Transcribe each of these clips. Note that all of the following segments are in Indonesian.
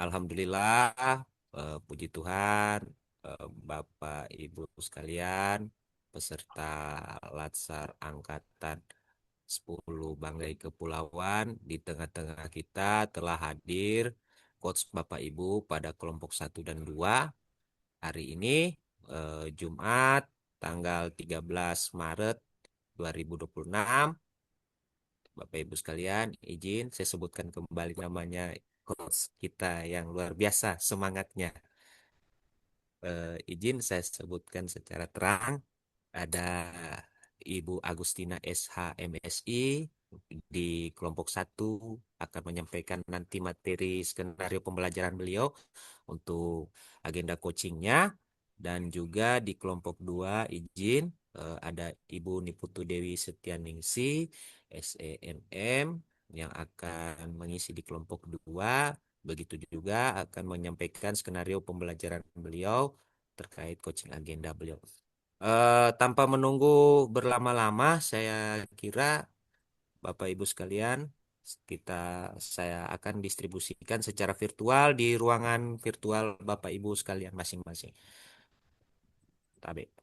Alhamdulillah, puji Tuhan, Bapak Ibu sekalian, peserta Latsar Angkatan 10 Banggai Kepulauan, di tengah-tengah kita telah hadir Coach Bapak Ibu pada kelompok 1 dan 2 hari ini, Jumat, tanggal 13 Maret 2026. Bapak Ibu sekalian, izin saya sebutkan kembali namanya coach kita yang luar biasa semangatnya. Izin saya sebutkan secara terang, ada Ibu Agustina SH MSI di kelompok 1 akan menyampaikan nanti materi skenario pembelajaran beliau untuk agenda coachingnya, dan juga di kelompok 2 izin ada Ibu Niputu Dewi Setianingsi SEMM yang akan mengisi di kelompok 2. Begitu juga akan menyampaikan skenario pembelajaran beliau terkait coaching agenda beliau. Tanpa menunggu berlama-lama, saya kira Bapak Ibu sekalian, kita saya akan distribusikan secara virtual di ruangan virtual Bapak Ibu sekalian masing-masing. Tabe.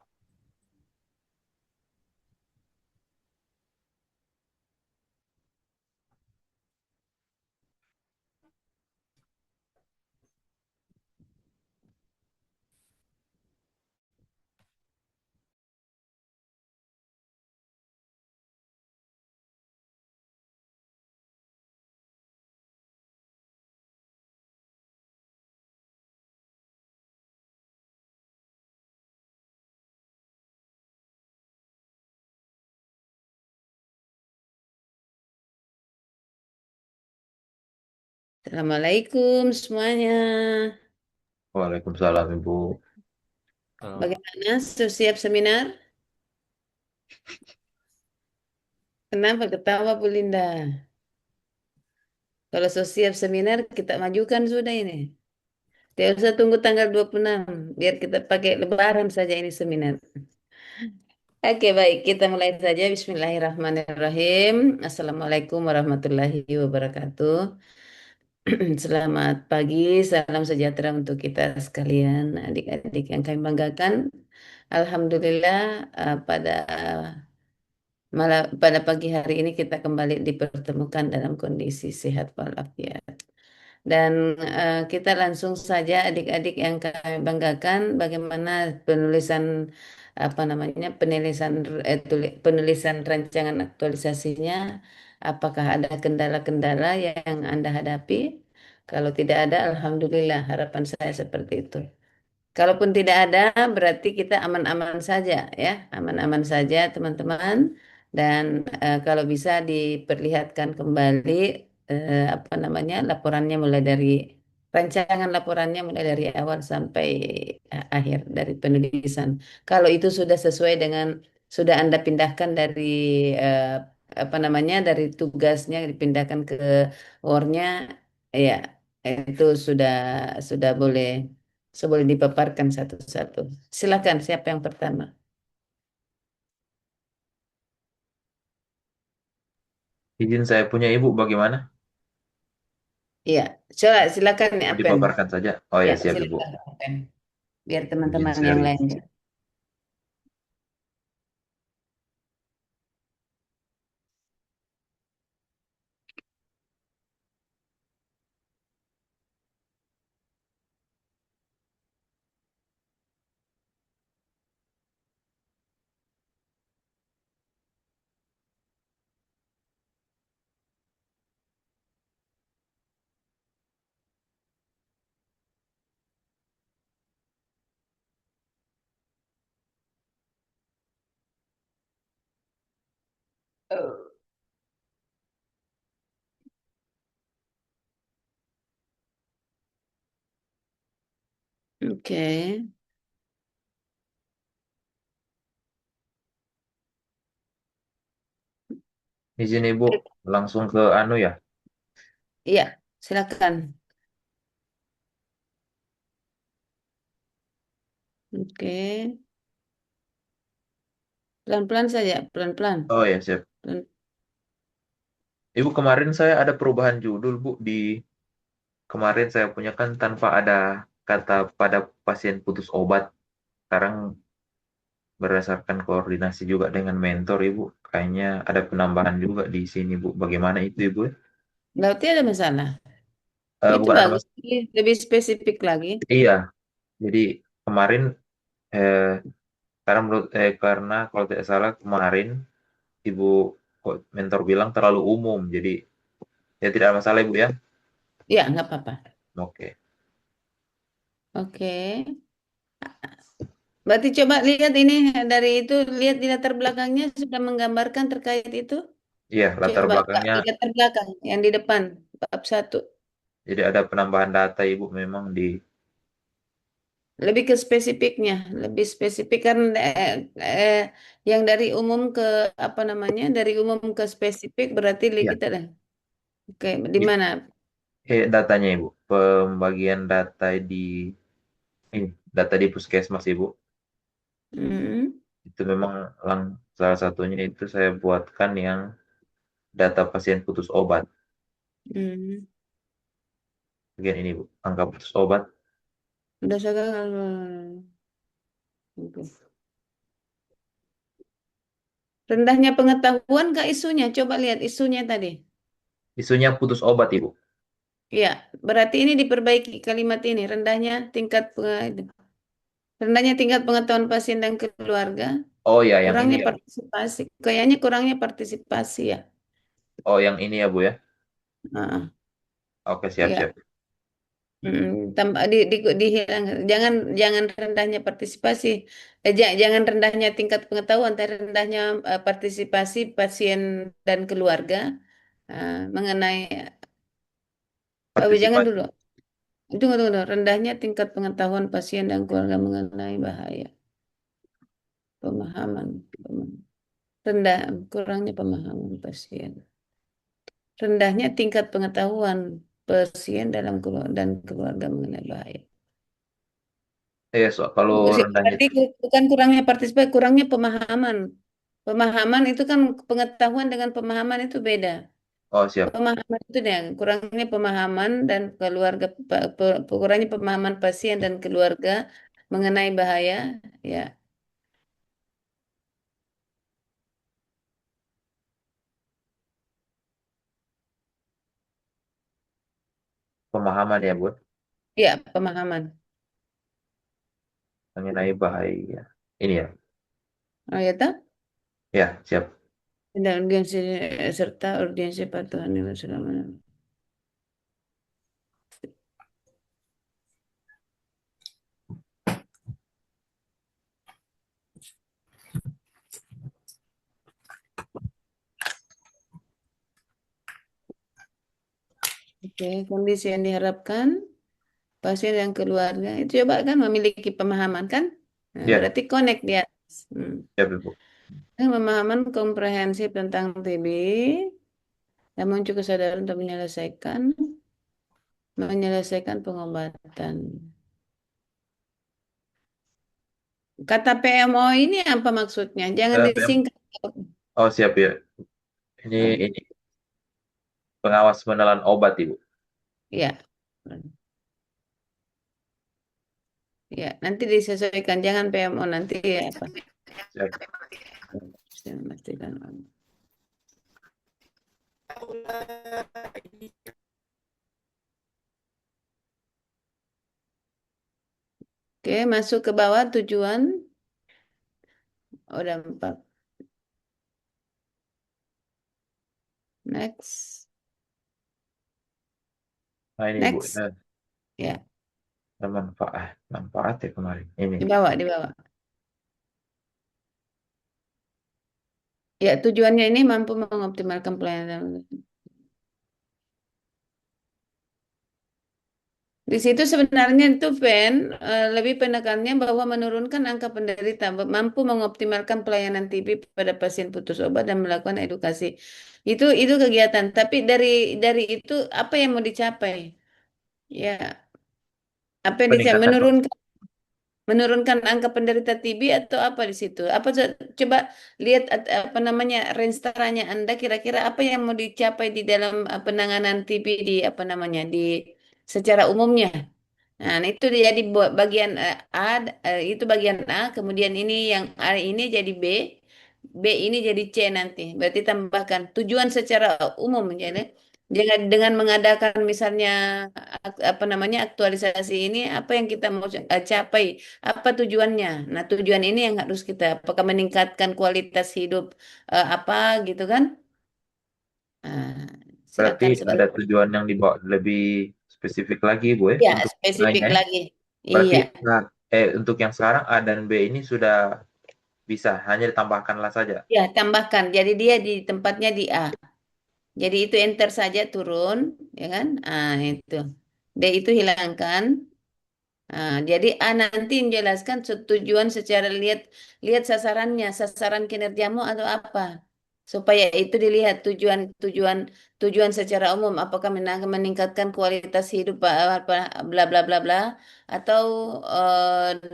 Assalamualaikum semuanya. Waalaikumsalam Ibu. Bagaimana? Sudah siap seminar? Kenapa ketawa Bu Linda? Kalau sudah siap seminar, kita majukan sudah ini. Tidak usah tunggu tanggal 26, biar kita pakai lebaran saja ini seminar. Oke, baik. Kita mulai saja. Bismillahirrahmanirrahim. Assalamualaikum warahmatullahi wabarakatuh. Selamat pagi, salam sejahtera untuk kita sekalian, adik-adik yang kami banggakan. Alhamdulillah, pada pagi hari ini kita kembali dipertemukan dalam kondisi sehat walafiat. Dan kita langsung saja adik-adik yang kami banggakan, bagaimana penulisan apa namanya penulisan rancangan aktualisasinya. Apakah ada kendala-kendala yang Anda hadapi? Kalau tidak ada, alhamdulillah, harapan saya seperti itu. Kalaupun tidak ada, berarti kita aman-aman saja ya, aman-aman saja teman-teman. Dan kalau bisa diperlihatkan kembali apa namanya laporannya mulai dari rancangan laporannya mulai dari awal sampai akhir dari penulisan. Kalau itu sudah sesuai dengan sudah Anda pindahkan dari eh, apa namanya dari tugasnya dipindahkan ke Word-nya, ya itu sudah boleh. Boleh dipaparkan satu-satu. Silakan, siapa yang pertama? Izin saya punya Ibu bagaimana? Iya, coba silakan nih Oh, Apen. dipaparkan saja. Oh Ya, ya, siap Ibu. silakan Apen. Biar Izin teman-teman yang sharing. lain. Oh, oke. Izin Ibu langsung ke anu ya. Iya, silakan. Oke. Pelan-pelan saja, pelan-pelan. Oh ya, siap. Pelan- Ibu kemarin saya ada perubahan judul Bu di kemarin saya punya kan tanpa ada kata pada pasien putus obat. Sekarang berdasarkan koordinasi juga dengan mentor Ibu, kayaknya ada penambahan juga di sini Bu. Bagaimana itu Ibu? Berarti ada masalah. Itu Bukan ada bagus, mas. lebih spesifik lagi. Iya, jadi kemarin eh, karena kalau tidak salah kemarin Ibu mentor bilang terlalu umum, jadi ya tidak ada masalah Ibu ya. Ya, nggak apa-apa. Oke. Oke. Berarti coba lihat ini dari itu, lihat di latar belakangnya sudah menggambarkan terkait itu. Iya, latar Coba Kak, belakangnya di latar belakang yang di depan bab 1. jadi ada penambahan data Ibu memang di. Lebih ke spesifiknya, lebih spesifik kan eh, yang dari umum ke apa namanya? Dari umum ke spesifik berarti Iya. kita dah. Oke, di Di mana? datanya Ibu, pembagian data di ini, data di puskesmas Ibu. Hmm, Itu memang salah satunya itu saya buatkan yang data pasien putus obat. hmm. Bagian ini Bu, angka putus obat. Berdasarkan oke. Rendahnya pengetahuan kak isunya. Coba lihat isunya tadi. Isunya putus obat Ibu. Ya, berarti ini diperbaiki kalimat ini. Rendahnya tingkat pengetahuan pasien dan keluarga. Oh ya, yang ini Kurangnya ya Bu. partisipasi. Kayaknya kurangnya partisipasi ya. Oh yang ini ya Bu ya. Nah, Oke, ya. siap-siap. Tambah dihilang. Jangan jangan rendahnya partisipasi. Jangan rendahnya tingkat pengetahuan, tapi rendahnya partisipasi pasien dan keluarga mengenai. Jangan Partisipasi. dulu. Tunggu, tunggu, tunggu. Rendahnya tingkat pengetahuan pasien dan keluarga mengenai bahaya. Pemahaman. Rendah, kurangnya pemahaman pasien. Rendahnya tingkat pengetahuan pasien dan keluarga mengenai bahaya. Kalau rendahnya Berarti bukan kurangnya partisipasi, kurangnya pemahaman. Pemahaman itu kan pengetahuan dengan pemahaman itu beda. oh siap. Pemahaman itu yang kurangnya pemahaman dan keluarga, kurangnya pemahaman pasien dan keluarga mengenai bahaya. Ya, Pemahaman ya Bu ya pemahaman. mengenai bahaya. Ini ya. Oh ya tak? Ya, siap. Dan urgensi serta urgensi patuhan dengan selama. Oke, kondisi yang diharapkan pasien dan keluarga itu coba kan memiliki pemahaman kan? Nah, Ya, berarti connect dia. Hmm. siap Bu. Pemahaman komprehensif tentang TB dan muncul kesadaran untuk menyelesaikan pengobatan. Kata PMO ini apa maksudnya? Jangan PM. disingkat. Oh siap ya. Ini pengawas penelan obat Ibu. Ya, ya. Nanti disesuaikan. Jangan PMO nanti apa? Siap. Mesti memastikan. Oke, masuk ke bawah tujuan. Udah 4. Next. Nah ini Ibu, Next. Ya, manfaat ya kemarin. Ini. di bawah, di bawah. Ya, tujuannya ini mampu mengoptimalkan pelayanan. Di situ sebenarnya itu lebih penekannya bahwa menurunkan angka penderita, mampu mengoptimalkan pelayanan TB pada pasien putus obat dan melakukan edukasi. Itu kegiatan. Tapi dari itu apa yang mau dicapai? Ya, apa yang dicapai? Peningkatan Menurunkan angka penderita TB atau apa di situ? Coba lihat apa namanya range Anda kira-kira apa yang mau dicapai di dalam penanganan TB di apa namanya di secara umumnya. Nah, itu jadi bagian A, itu bagian A, kemudian ini yang A ini jadi B, B ini jadi C nanti. Berarti tambahkan tujuan secara umum jadi dengan mengadakan misalnya apa namanya aktualisasi ini apa yang kita mau capai, apa tujuannya. Nah, tujuan ini yang harus kita apakah meningkatkan kualitas hidup apa gitu kan? Nah, Berarti silakan ada sebentar. tujuan yang dibawa lebih spesifik lagi, Bu, ya, Ya, untuk spesifik nilainya. lagi. Berarti Iya. nah, untuk yang sekarang A dan B ini sudah bisa, hanya ditambahkanlah saja. Ya, tambahkan. Jadi dia di tempatnya di A. Jadi itu enter saja turun, ya kan? Ah, itu. D itu hilangkan. Ah, jadi A nanti menjelaskan tujuan secara lihat lihat sasarannya, sasaran kinerjamu atau apa. Supaya itu dilihat tujuan tujuan secara umum apakah meningkatkan kualitas hidup apa bla bla bla bla atau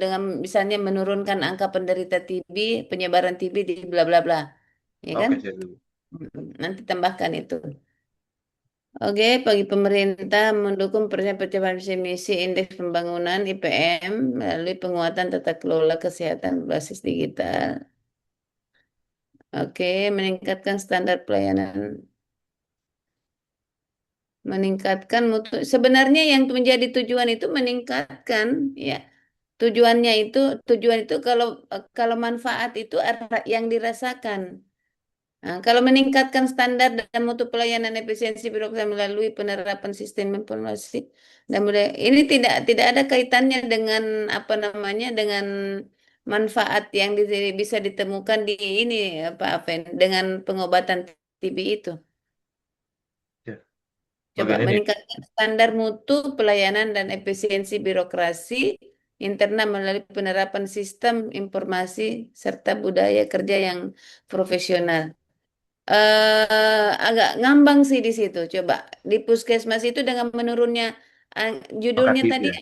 dengan misalnya menurunkan angka penderita TB, penyebaran TB di bla bla bla, ya kan? Oke, siap, Bu. Nanti tambahkan itu. Oke, bagi pemerintah mendukung percepatan visi misi indeks pembangunan IPM melalui penguatan tata kelola kesehatan berbasis digital. Oke, meningkatkan standar pelayanan, meningkatkan mutu. Sebenarnya yang menjadi tujuan itu meningkatkan, ya. Tujuan itu kalau kalau manfaat itu yang dirasakan. Nah, kalau meningkatkan standar dan mutu pelayanan efisiensi birokrasi melalui penerapan sistem informasi dan budaya ini tidak ada kaitannya dengan apa namanya dengan manfaat yang bisa ditemukan di ini Pak Afen dengan pengobatan TB itu. Ya. Coba Bagian ini, meningkatkan standar mutu pelayanan dan efisiensi birokrasi internal melalui penerapan sistem informasi serta budaya kerja yang profesional. Agak ngambang sih di situ. Coba di puskesmas itu dengan menurunnya eh, angkat judulnya TV tadi, ya.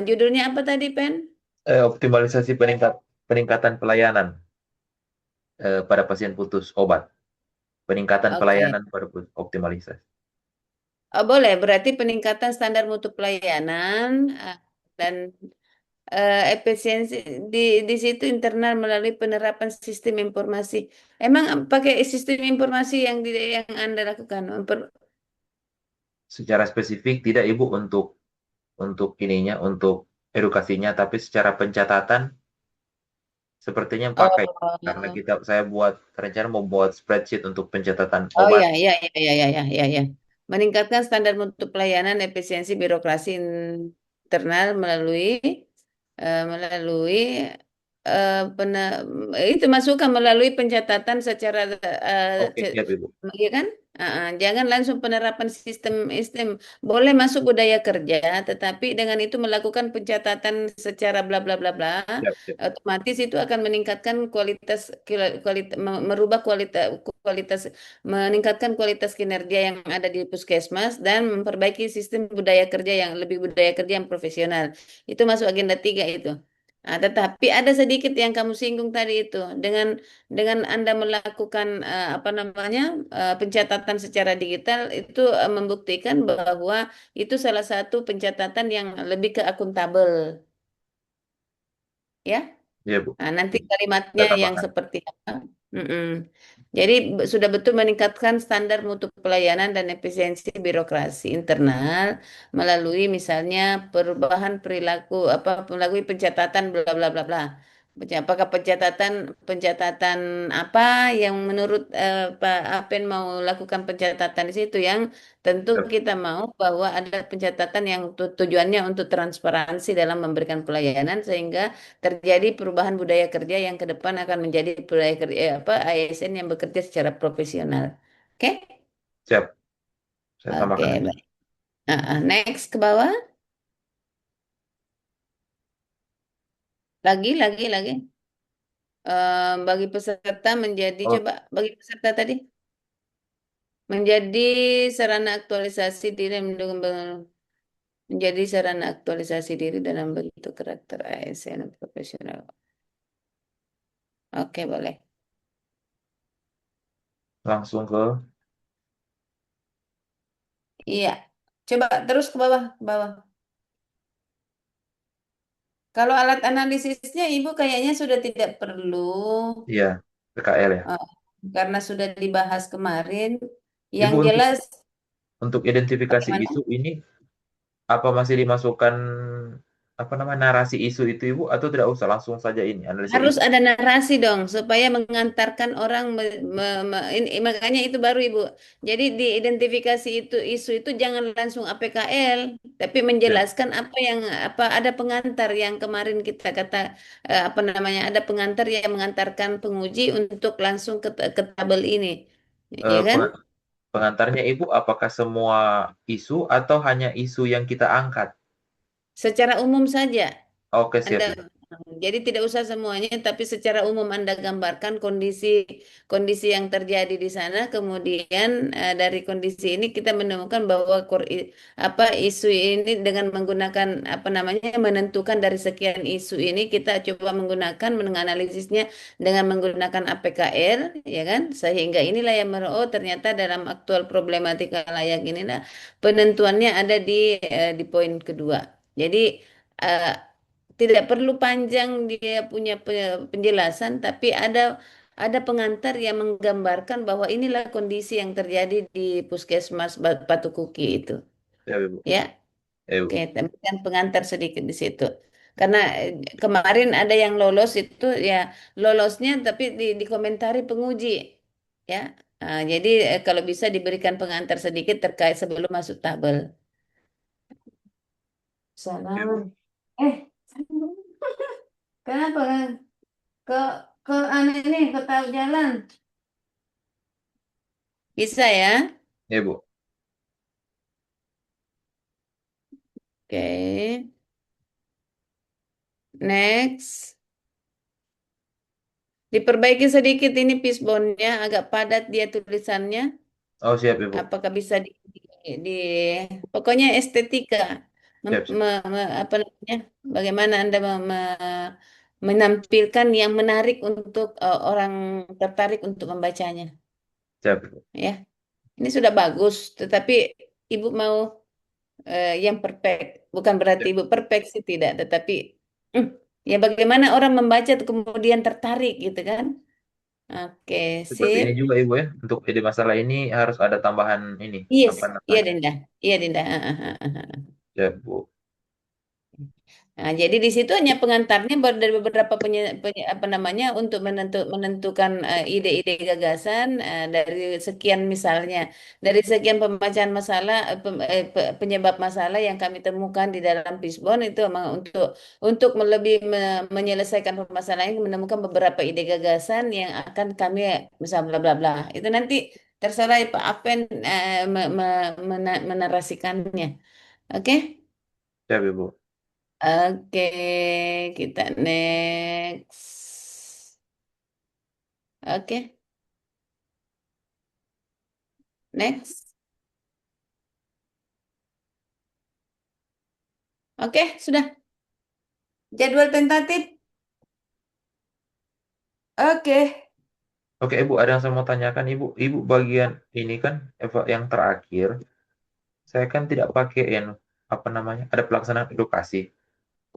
judulnya apa tadi, Pen? Optimalisasi peningkatan pelayanan pada pasien putus obat. Peningkatan Oke. pelayanan pada optimalisasi. Oh, boleh. Berarti peningkatan standar mutu pelayanan dan efisiensi di situ internal melalui penerapan sistem informasi. Emang pakai sistem informasi yang Anda lakukan? Secara spesifik tidak, Ibu, untuk ininya, untuk edukasinya, tapi secara pencatatan sepertinya pakai. Karena Oh. saya buat rencana mau buat spreadsheet untuk pencatatan Oh obat. ya, ya, ya, ya, ya, ya, ya, ya. Meningkatkan standar mutu pelayanan, efisiensi birokrasi internal melalui itu masukkan melalui pencatatan secara Oke, siap, Ibu. ya kan? Jangan langsung penerapan sistem boleh masuk budaya kerja, tetapi dengan itu melakukan pencatatan secara bla bla bla bla, Siap, siap, otomatis itu akan meningkatkan kualitas merubah kualitas meningkatkan kualitas kinerja yang ada di puskesmas dan memperbaiki sistem budaya kerja yang lebih budaya kerja yang profesional. Itu masuk agenda 3 itu. Nah, tetapi ada sedikit yang kamu singgung tadi itu dengan Anda melakukan apa namanya pencatatan secara digital itu membuktikan bahwa itu salah satu pencatatan yang lebih ke akuntabel, ya. iya, Bu. Nah, nanti kalimatnya Saya yang tambahkan. seperti apa? Mm-mm. Jadi sudah betul meningkatkan standar mutu pelayanan dan efisiensi birokrasi internal melalui misalnya perubahan perilaku apa melalui pencatatan bla bla bla bla. Apakah pencatatan pencatatan apa yang menurut Pak Apen mau lakukan pencatatan di situ yang tentu Siap, kita mau bahwa ada pencatatan yang tujuannya untuk transparansi dalam memberikan pelayanan sehingga terjadi perubahan budaya kerja yang ke depan akan menjadi budaya kerja apa ASN yang bekerja secara profesional. Oke? siap. Saya Oke, tambahkan itu. baik. Next ke bawah. Lagi. Bagi peserta menjadi Oh, coba bagi peserta tadi menjadi sarana aktualisasi diri menjadi sarana aktualisasi diri dalam bentuk karakter ASN yang profesional. Oke, boleh. langsung ke Iya. Coba terus ke bawah, ke bawah. Kalau alat analisisnya Ibu kayaknya sudah tidak perlu, Iya, PKL ya. eh, karena sudah dibahas kemarin. Yang Ibu jelas, untuk identifikasi bagaimana? isu ini apa masih dimasukkan apa namanya narasi isu itu Ibu atau tidak usah langsung saja ini analisa Harus isu? ada narasi dong supaya mengantarkan orang ini, makanya itu baru Ibu. Jadi di identifikasi itu isu itu jangan langsung APKL, tapi Ya, menjelaskan apa yang apa ada pengantar yang kemarin kita kata apa namanya ada pengantar yang mengantarkan penguji untuk langsung ke tabel ini, ya eh, kan? pengantarnya Ibu apakah semua isu atau hanya isu yang kita angkat? Secara umum saja. Oke, Anda siap Ibu. jadi tidak usah semuanya, tapi secara umum Anda gambarkan kondisi kondisi yang terjadi di sana. Kemudian dari kondisi ini kita menemukan bahwa apa isu ini dengan menggunakan apa namanya menentukan dari sekian isu ini kita coba menggunakan menganalisisnya dengan menggunakan APKR, ya kan? Sehingga inilah yang oh ternyata dalam aktual problematika layak ini nah penentuannya ada di poin kedua. Jadi eh, tidak perlu panjang dia punya penjelasan, tapi ada pengantar yang menggambarkan bahwa inilah kondisi yang terjadi di Puskesmas Patukuki itu. Siap Ibu. Ya, Ya, oke, Ibu. tambahkan pengantar sedikit di situ. Karena kemarin ada yang lolos itu ya lolosnya tapi dikomentari penguji. Ya, jadi kalau bisa diberikan pengantar sedikit terkait sebelum masuk tabel. Ya, Ibu. Salam. Eh, kenapa kan? Ke ke aneh nih, ke tahu jalan. Bisa ya? Ya, Ibu. Oke. Next. Diperbaiki sedikit ini fishbone-nya, agak padat dia tulisannya. Oh, siap Ibu. Apakah bisa pokoknya estetika. Siap, siap. Apa namanya? Bagaimana Anda menampilkan yang menarik untuk orang tertarik untuk membacanya, Siap, Ibu. ya. Ini sudah bagus, tetapi Ibu mau yang perfect. Bukan berarti Siap. ibu perfect sih tidak, tetapi mm, ya bagaimana orang membaca tuh kemudian tertarik gitu kan? Oke, Seperti sip. ini juga Ibu ya. Untuk ide masalah ini harus ada tambahan ini. Yes, Apa iya namanya? Dinda, iya Dinda. Siap, Bu. Nah, jadi di situ hanya pengantarnya dari beberapa apa namanya untuk menentukan ide-ide gagasan dari sekian misalnya dari sekian pembacaan masalah penyebab masalah yang kami temukan di dalam Fishbone itu memang untuk lebih menyelesaikan permasalahan ini menemukan beberapa ide gagasan yang akan kami misal bla bla bla itu nanti terserah Pak Apen menarasikannya. Oke? Siap, Ibu. Oke, kita next. Oke, next. Oke, sudah. Jadwal tentatif. Oke. Oke, Ibu, ada yang saya mau tanyakan, Ibu. Ibu bagian ini kan yang terakhir, saya kan tidak pakai yang apa namanya? Ada pelaksanaan edukasi.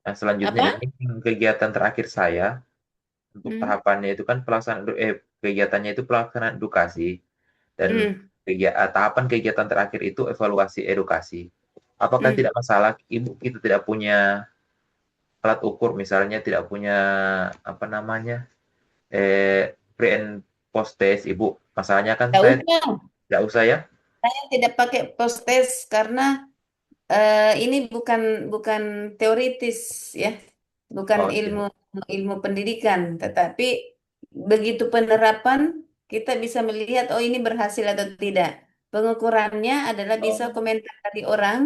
Nah, selanjutnya Apa? ini kegiatan terakhir saya untuk Hmm. tahapannya itu kan kegiatannya itu pelaksanaan edukasi dan Hmm. tahapan kegiatan terakhir itu evaluasi edukasi. Apakah Hmm. tidak masalah Ibu kita tidak punya alat ukur misalnya tidak punya apa namanya? Pre and post test Ibu. Masalahnya kan Tidak saya usah. tidak usah ya. Saya tidak pakai post test karena ini bukan bukan teoritis ya, bukan Oh, ilmu siap. ilmu pendidikan, tetapi begitu penerapan kita bisa melihat oh ini berhasil atau tidak. Pengukurannya adalah bisa Oh, komentar dari orang.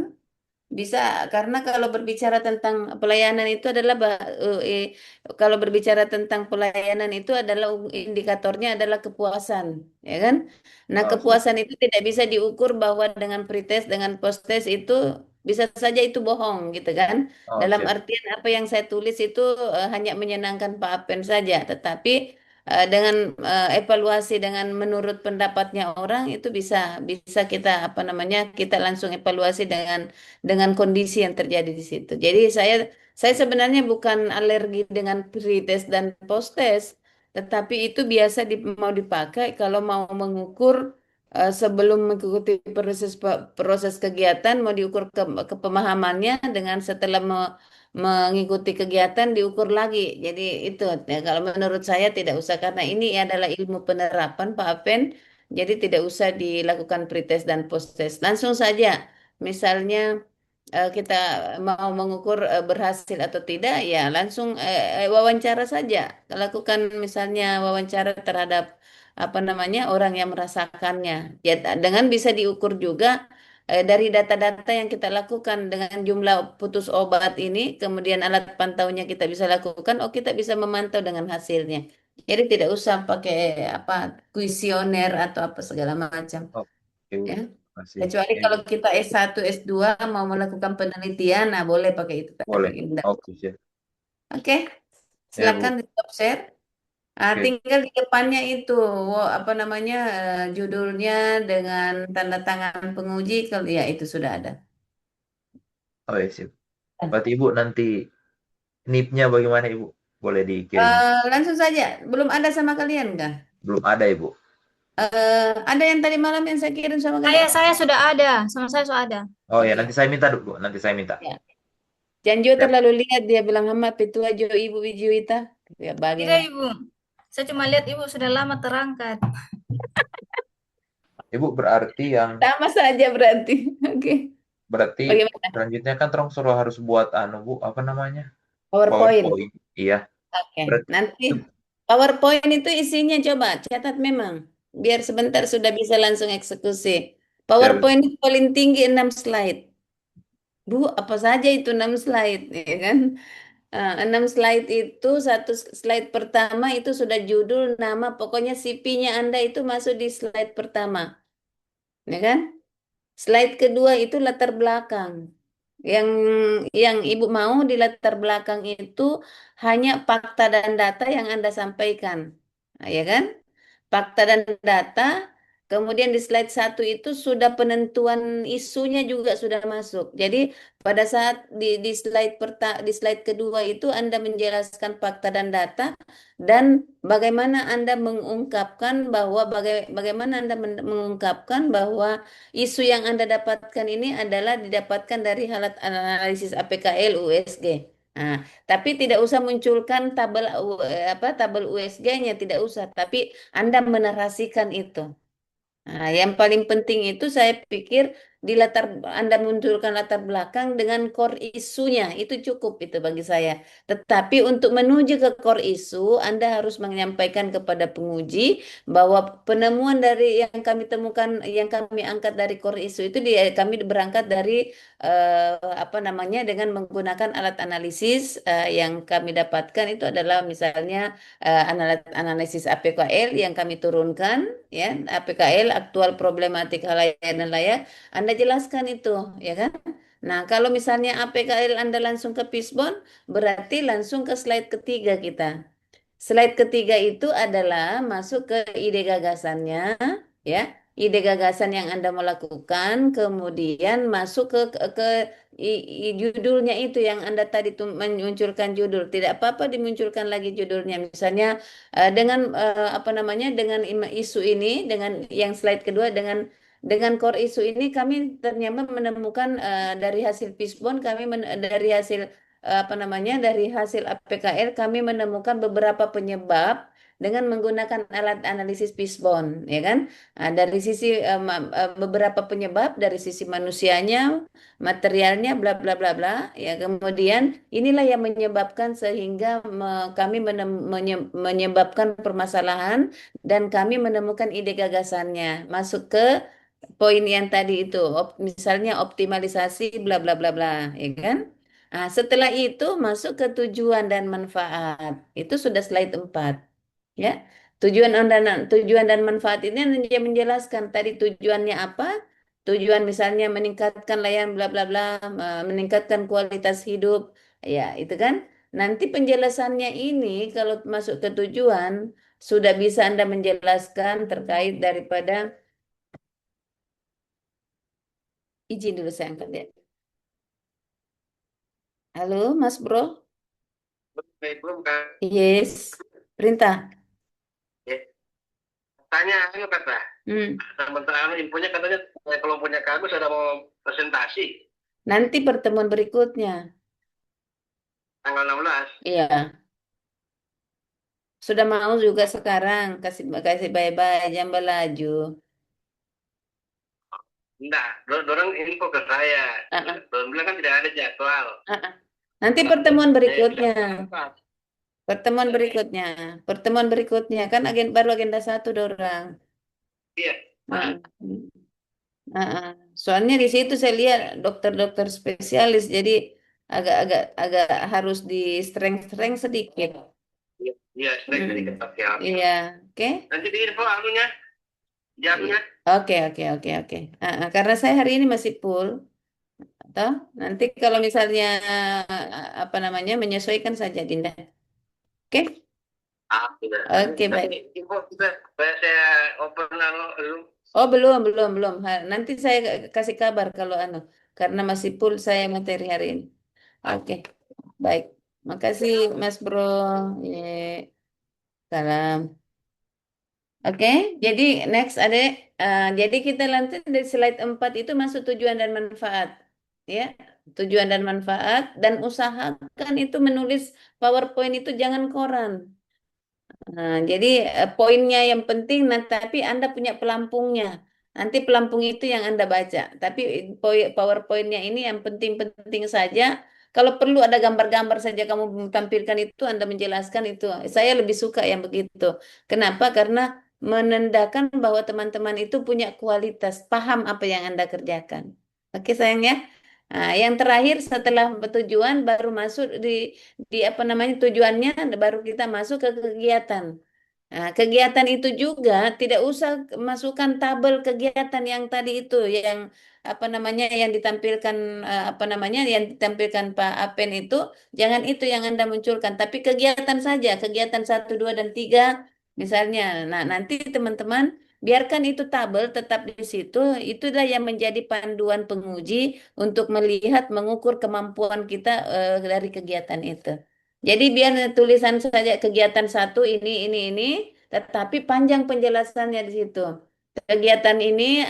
Bisa, karena kalau berbicara tentang pelayanan itu adalah kalau berbicara tentang pelayanan itu adalah indikatornya adalah kepuasan, ya kan? Nah, oh, siap. kepuasan itu tidak bisa diukur bahwa dengan pretest, dengan post-test itu bisa saja itu bohong, gitu kan? Oh, Dalam siap. artian apa yang saya tulis itu hanya menyenangkan Pak Apen saja, tetapi dengan evaluasi dengan menurut pendapatnya orang itu bisa bisa kita apa namanya kita langsung evaluasi dengan kondisi yang terjadi di situ. Jadi saya sebenarnya bukan alergi dengan pre-test dan post-test, tetapi itu biasa mau dipakai kalau mau mengukur sebelum mengikuti proses kegiatan mau diukur kepemahamannya dengan setelah mengikuti kegiatan diukur lagi. Jadi itu ya, kalau menurut saya tidak usah karena ini adalah ilmu penerapan Pak Apen. Jadi tidak usah dilakukan pretest dan post-test. Langsung saja. Misalnya kita mau mengukur berhasil atau tidak, ya langsung wawancara saja. Lakukan misalnya wawancara terhadap apa namanya orang yang merasakannya. Ya, dengan bisa diukur juga dari data-data yang kita lakukan dengan jumlah putus obat ini, kemudian alat pantaunya kita bisa lakukan, oh kita bisa memantau dengan hasilnya. Jadi tidak usah pakai apa kuesioner atau apa segala macam, Oke, Bu. ya. Masih. Kecuali Ya, kalau kita S1, S2 mau melakukan penelitian, nah boleh pakai itu tadi. boleh. Oke, siap. Oke, Ya, silakan Bu. di stop share. Oke. Tinggal di depannya itu, apa namanya, judulnya dengan tanda tangan penguji, kalau ya itu sudah ada. Oh, ya, siap. Berarti Ibu nanti NIP-nya bagaimana, Ibu? Boleh dikirim? Langsung saja, belum ada sama kalian kah? Belum ada, Ibu. Ada yang tadi malam yang saya kirim sama Saya kalian? saya sudah ada, sama saya sudah ada. Oh ya, nanti Oke. saya minta, Bu. Nanti saya minta. Ya. Janjo Ya, terlalu lihat dia bilang hama itu aja ibu Wijuita. Ya Tidak, bagian. Ibu. Saya cuma lihat Ibu sudah lama terangkat. Ibu berarti yang Sama saja berarti. Oke. berarti Bagaimana? selanjutnya kan terus suruh harus buat anu, Bu, apa namanya? PowerPoint. PowerPoint. Iya. Oke. Berarti Nanti PowerPoint itu isinya coba catat memang. Biar sebentar sudah bisa langsung eksekusi. saya PowerPoint itu paling tinggi 6 slide. Bu, apa saja itu 6 slide, ya kan? 6 slide itu, satu slide pertama itu sudah judul, nama, pokoknya CV-nya Anda itu masuk di slide pertama, ya kan? Slide kedua itu latar belakang. Yang yang Ibu mau di latar belakang itu hanya fakta dan data yang Anda sampaikan. Nah, ya kan? Fakta dan data. Kemudian di slide satu itu sudah penentuan isunya juga sudah masuk. Jadi pada saat di slide kedua itu Anda menjelaskan fakta dan data dan bagaimana Anda mengungkapkan bahwa bagaimana Anda mengungkapkan bahwa isu yang Anda dapatkan ini adalah didapatkan dari alat analisis APKL USG. Nah, tapi tidak usah munculkan tabel USG-nya, tidak usah, tapi Anda menarasikan itu. Nah, yang paling penting itu saya pikir di Anda munculkan latar belakang dengan core isunya itu cukup itu bagi saya. Tetapi untuk menuju ke core isu, Anda harus menyampaikan kepada penguji bahwa penemuan dari yang kami temukan, yang kami angkat dari core isu itu kami berangkat dari apa namanya dengan menggunakan alat analisis yang kami dapatkan itu adalah misalnya analisis APKL yang kami turunkan, ya APKL aktual problematik halayak dan layak Anda jelaskan itu, ya kan. Nah, kalau misalnya APKL Anda langsung ke Fishbone berarti langsung ke slide ketiga kita. Slide ketiga itu adalah masuk ke ide gagasannya, ya. Ide gagasan yang Anda mau lakukan, kemudian masuk ke judulnya itu yang Anda tadi tuh memunculkan judul. Tidak apa-apa dimunculkan lagi judulnya. Misalnya dengan apa namanya dengan isu ini, dengan yang slide kedua dengan core isu ini kami ternyata menemukan dari hasil Fishbone dari hasil apa namanya dari hasil APKL kami menemukan beberapa penyebab dengan menggunakan alat analisis Fishbone, ya kan? Nah, dari sisi beberapa penyebab dari sisi manusianya, materialnya, bla bla bla bla, ya. Kemudian inilah yang menyebabkan sehingga kami menyebabkan permasalahan dan kami menemukan ide gagasannya masuk ke poin yang tadi itu, misalnya optimalisasi bla bla bla bla, ya kan? Nah, setelah itu masuk ke tujuan dan manfaat. Itu sudah slide 4. Ya. Tujuan dan manfaat ini yang menjelaskan tadi tujuannya apa? Tujuan misalnya meningkatkan layanan bla bla bla, meningkatkan kualitas hidup. Ya, itu kan. Nanti penjelasannya ini kalau masuk ke tujuan sudah bisa Anda menjelaskan terkait daripada izin dulu saya angkat ya. Halo, Mas Bro. Assalamualaikum Kak. Yes, perintah. Ya, tanya anu kata Hmm. teman-teman infonya katanya kelompoknya kami sudah mau presentasi Nanti pertemuan berikutnya. tanggal 16. Iya, sudah mau juga sekarang kasih kasih bye-bye jam belaju. Enggak, dorong info ke saya. Ah, ah, Dorong bilang kan tidak ada jadwal. ah, ah. Nanti pertemuan berikutnya. Apa? Pertemuan berikutnya. Pertemuan berikutnya kan baru agenda satu dorang. Iya. Ah, soalnya di situ saya lihat dokter-dokter spesialis, jadi agak harus di strength sedikit. Iya, iya, sedikit Hmm. sedikit tapi ya. Iya, oke. Nanti di info anunya, jamnya. Oke. Karena saya hari ini masih full, toh nanti kalau misalnya apa namanya menyesuaikan saja, Dinda. Oke, Tidak. oke baik. Nanti info kita saya open dulu. Oh belum. Nanti saya kasih kabar kalau karena masih full saya materi hari ini. Oke, baik. Makasih Mas Bro. Ye, salam. Oke, jadi next ada jadi kita lanjut dari slide 4 itu masuk tujuan dan manfaat. Ya, tujuan dan manfaat dan usahakan itu menulis PowerPoint itu jangan koran. Nah, jadi poinnya yang penting, nah, tapi Anda punya pelampungnya. Nanti pelampung itu yang Anda baca. Tapi PowerPoint-nya ini yang penting-penting saja. Kalau perlu ada gambar-gambar saja kamu tampilkan itu, Anda menjelaskan itu. Saya lebih suka yang begitu. Kenapa? Karena menandakan bahwa teman-teman itu punya kualitas, paham apa yang Anda kerjakan. Oke, sayang ya. Nah, yang terakhir setelah tujuan baru masuk di apa namanya tujuannya baru kita masuk ke kegiatan. Nah, kegiatan itu juga tidak usah masukkan tabel kegiatan yang tadi itu yang apa namanya yang ditampilkan apa namanya yang ditampilkan Pak Apen itu jangan itu yang Anda munculkan tapi kegiatan saja kegiatan satu 2 dan 3 misalnya. Nah, nanti teman-teman biarkan itu tabel tetap di situ itulah yang menjadi panduan penguji untuk melihat mengukur kemampuan kita dari kegiatan itu. Jadi biar tulisan saja kegiatan satu ini, tetapi panjang penjelasannya di situ. Kegiatan ini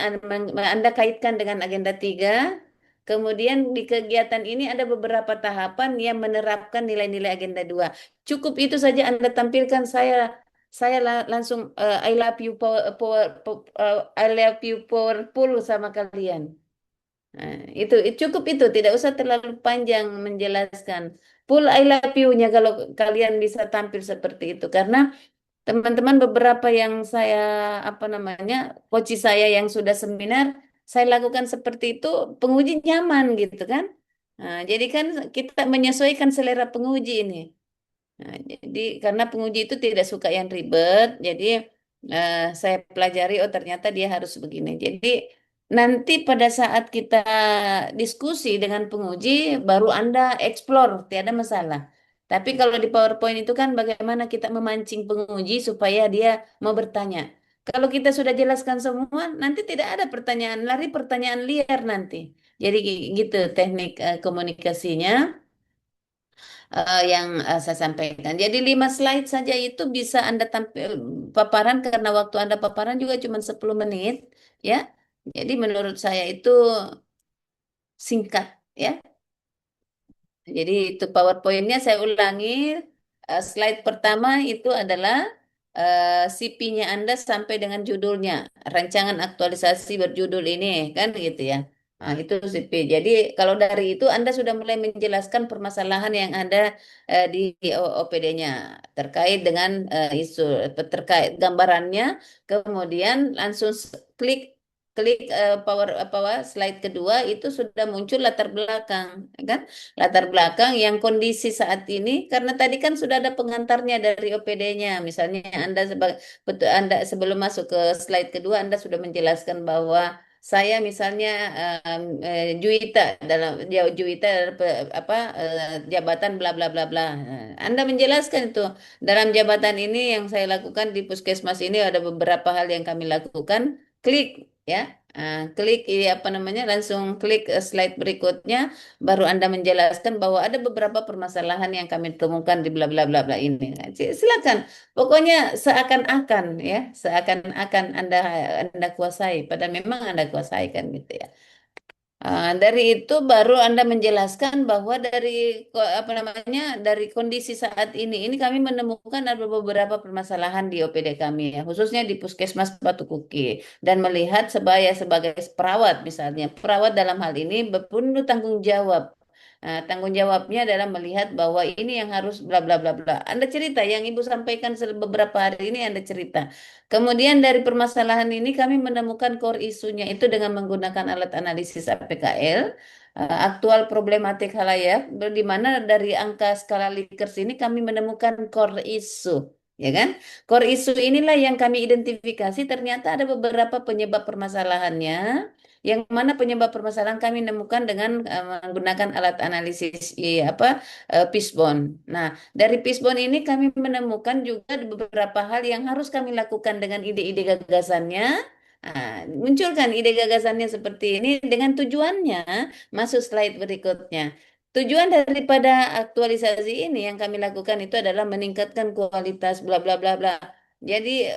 Anda kaitkan dengan agenda 3. Kemudian di kegiatan ini ada beberapa tahapan yang menerapkan nilai-nilai agenda 2. Cukup itu saja Anda tampilkan saya langsung I love you I love you powerful sama kalian. Nah, itu cukup itu, tidak usah terlalu panjang menjelaskan. Full I love you-nya kalau kalian bisa tampil seperti itu karena teman-teman beberapa yang saya apa namanya coach saya yang sudah seminar saya lakukan seperti itu penguji nyaman gitu kan. Nah, jadi kan kita menyesuaikan selera penguji ini. Nah, jadi karena penguji itu tidak suka yang ribet, jadi saya pelajari oh ternyata dia harus begini. Jadi nanti pada saat kita diskusi dengan penguji baru Anda explore, tiada masalah. Tapi kalau di PowerPoint itu kan bagaimana kita memancing penguji supaya dia mau bertanya. Kalau kita sudah jelaskan semua, nanti tidak ada pertanyaan lari, pertanyaan liar nanti. Jadi gitu teknik komunikasinya yang saya sampaikan. Jadi 5 slide saja itu bisa Anda tampil paparan karena waktu Anda paparan juga cuma 10 menit ya. Jadi menurut saya itu singkat ya. Jadi itu PowerPoint-nya saya ulangi. Slide pertama itu adalah CP-nya Anda sampai dengan judulnya. Rancangan aktualisasi berjudul ini kan gitu ya. Nah, itu CP. Jadi kalau dari itu Anda sudah mulai menjelaskan permasalahan yang ada di OPD-nya terkait dengan isu terkait gambarannya, kemudian langsung klik klik apa slide kedua itu sudah muncul latar belakang, kan? Latar belakang yang kondisi saat ini karena tadi kan sudah ada pengantarnya dari OPD-nya. Misalnya Anda sebelum masuk ke slide kedua Anda sudah menjelaskan bahwa saya misalnya Juwita dalam ya Juwita apa jabatan bla bla bla bla. Anda menjelaskan itu dalam jabatan ini yang saya lakukan di puskesmas ini ada beberapa hal yang kami lakukan. Klik ya. Klik apa namanya langsung klik slide berikutnya baru Anda menjelaskan bahwa ada beberapa permasalahan yang kami temukan di bla bla bla bla ini. Nah, silakan. Pokoknya seakan-akan ya, seakan-akan Anda kuasai, pada memang Anda kuasai kan gitu ya. Dari itu baru Anda menjelaskan bahwa dari apa namanya dari kondisi saat ini kami menemukan ada beberapa permasalahan di OPD kami ya, khususnya di Puskesmas Batu Kuki dan melihat sebagai perawat misalnya, perawat dalam hal ini berpenuh tanggung jawab. Tanggung jawabnya adalah melihat bahwa ini yang harus bla bla bla bla. Anda cerita yang Ibu sampaikan beberapa hari ini Anda cerita. Kemudian dari permasalahan ini kami menemukan core isunya itu dengan menggunakan alat analisis APKL, aktual problematik halayak, di mana dari angka skala Likert ini kami menemukan core isu. Ya kan? Core isu inilah yang kami identifikasi ternyata ada beberapa penyebab permasalahannya, yang mana penyebab permasalahan kami menemukan dengan menggunakan alat analisis Fishbone. Nah, dari Fishbone ini kami menemukan juga beberapa hal yang harus kami lakukan dengan ide-ide gagasannya. Munculkan ide gagasannya seperti ini dengan tujuannya, masuk slide berikutnya. Tujuan daripada aktualisasi ini yang kami lakukan itu adalah meningkatkan kualitas bla bla bla bla. Jadi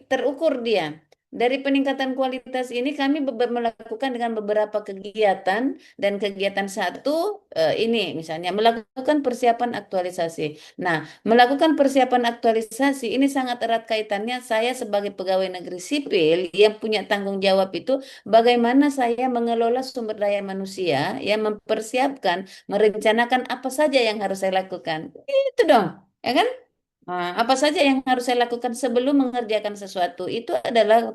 terukur dia. Dari peningkatan kualitas ini kami melakukan dengan beberapa kegiatan dan kegiatan satu ini misalnya melakukan persiapan aktualisasi. Nah, melakukan persiapan aktualisasi ini sangat erat kaitannya saya sebagai pegawai negeri sipil yang punya tanggung jawab itu bagaimana saya mengelola sumber daya manusia yang mempersiapkan, merencanakan apa saja yang harus saya lakukan. Itu dong, ya kan? Apa saja yang harus saya lakukan sebelum mengerjakan sesuatu itu adalah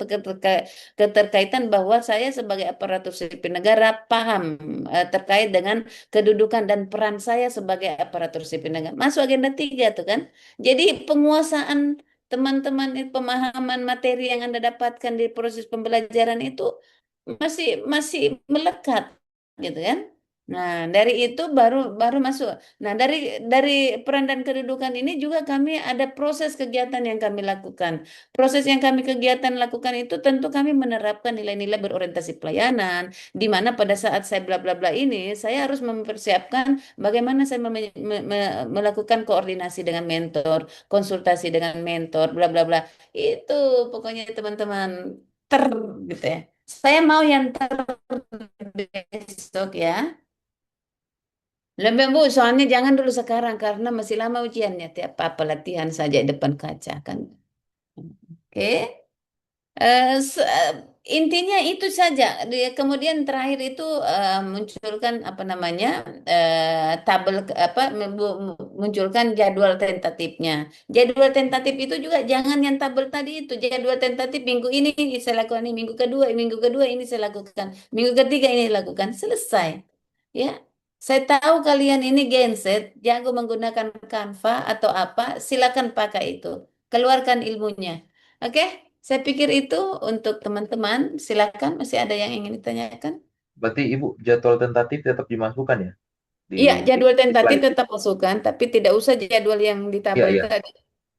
keterkaitan bahwa saya sebagai aparatur sipil negara paham terkait dengan kedudukan dan peran saya sebagai aparatur sipil negara. Masuk agenda 3 tuh kan. Jadi penguasaan teman-teman pemahaman materi yang Anda dapatkan di proses pembelajaran itu masih masih melekat gitu kan. Nah, dari itu baru baru masuk. Nah, dari peran dan kedudukan ini juga kami ada proses kegiatan yang kami lakukan. Proses yang kami kegiatan lakukan itu tentu kami menerapkan nilai-nilai berorientasi pelayanan, di mana pada saat saya bla bla bla ini, saya harus mempersiapkan bagaimana saya melakukan koordinasi dengan mentor, konsultasi dengan mentor, bla bla bla. Itu pokoknya teman-teman ter gitu ya. Saya mau yang besok ya. Lebih Bu, soalnya jangan dulu sekarang karena masih lama ujiannya. Tiap apa latihan saja di depan kaca kan. Oke. Intinya itu saja. Kemudian terakhir itu munculkan apa namanya tabel munculkan jadwal tentatifnya. Jadwal tentatif itu juga jangan yang tabel tadi itu. Jadwal tentatif minggu ini saya lakukan ini, minggu kedua ini saya lakukan, minggu ketiga ini lakukan. Selesai. Ya. Saya tahu kalian ini genset, jago menggunakan Canva atau apa, silakan pakai itu. Keluarkan ilmunya. Oke? Saya pikir itu untuk teman-teman. Silakan, masih ada yang ingin ditanyakan? Berarti Ibu jadwal tentatif tetap dimasukkan ya di, Iya, jadwal di tentatif slide. tetap masukkan, tapi tidak usah jadwal yang di Iya, tabel iya. tadi.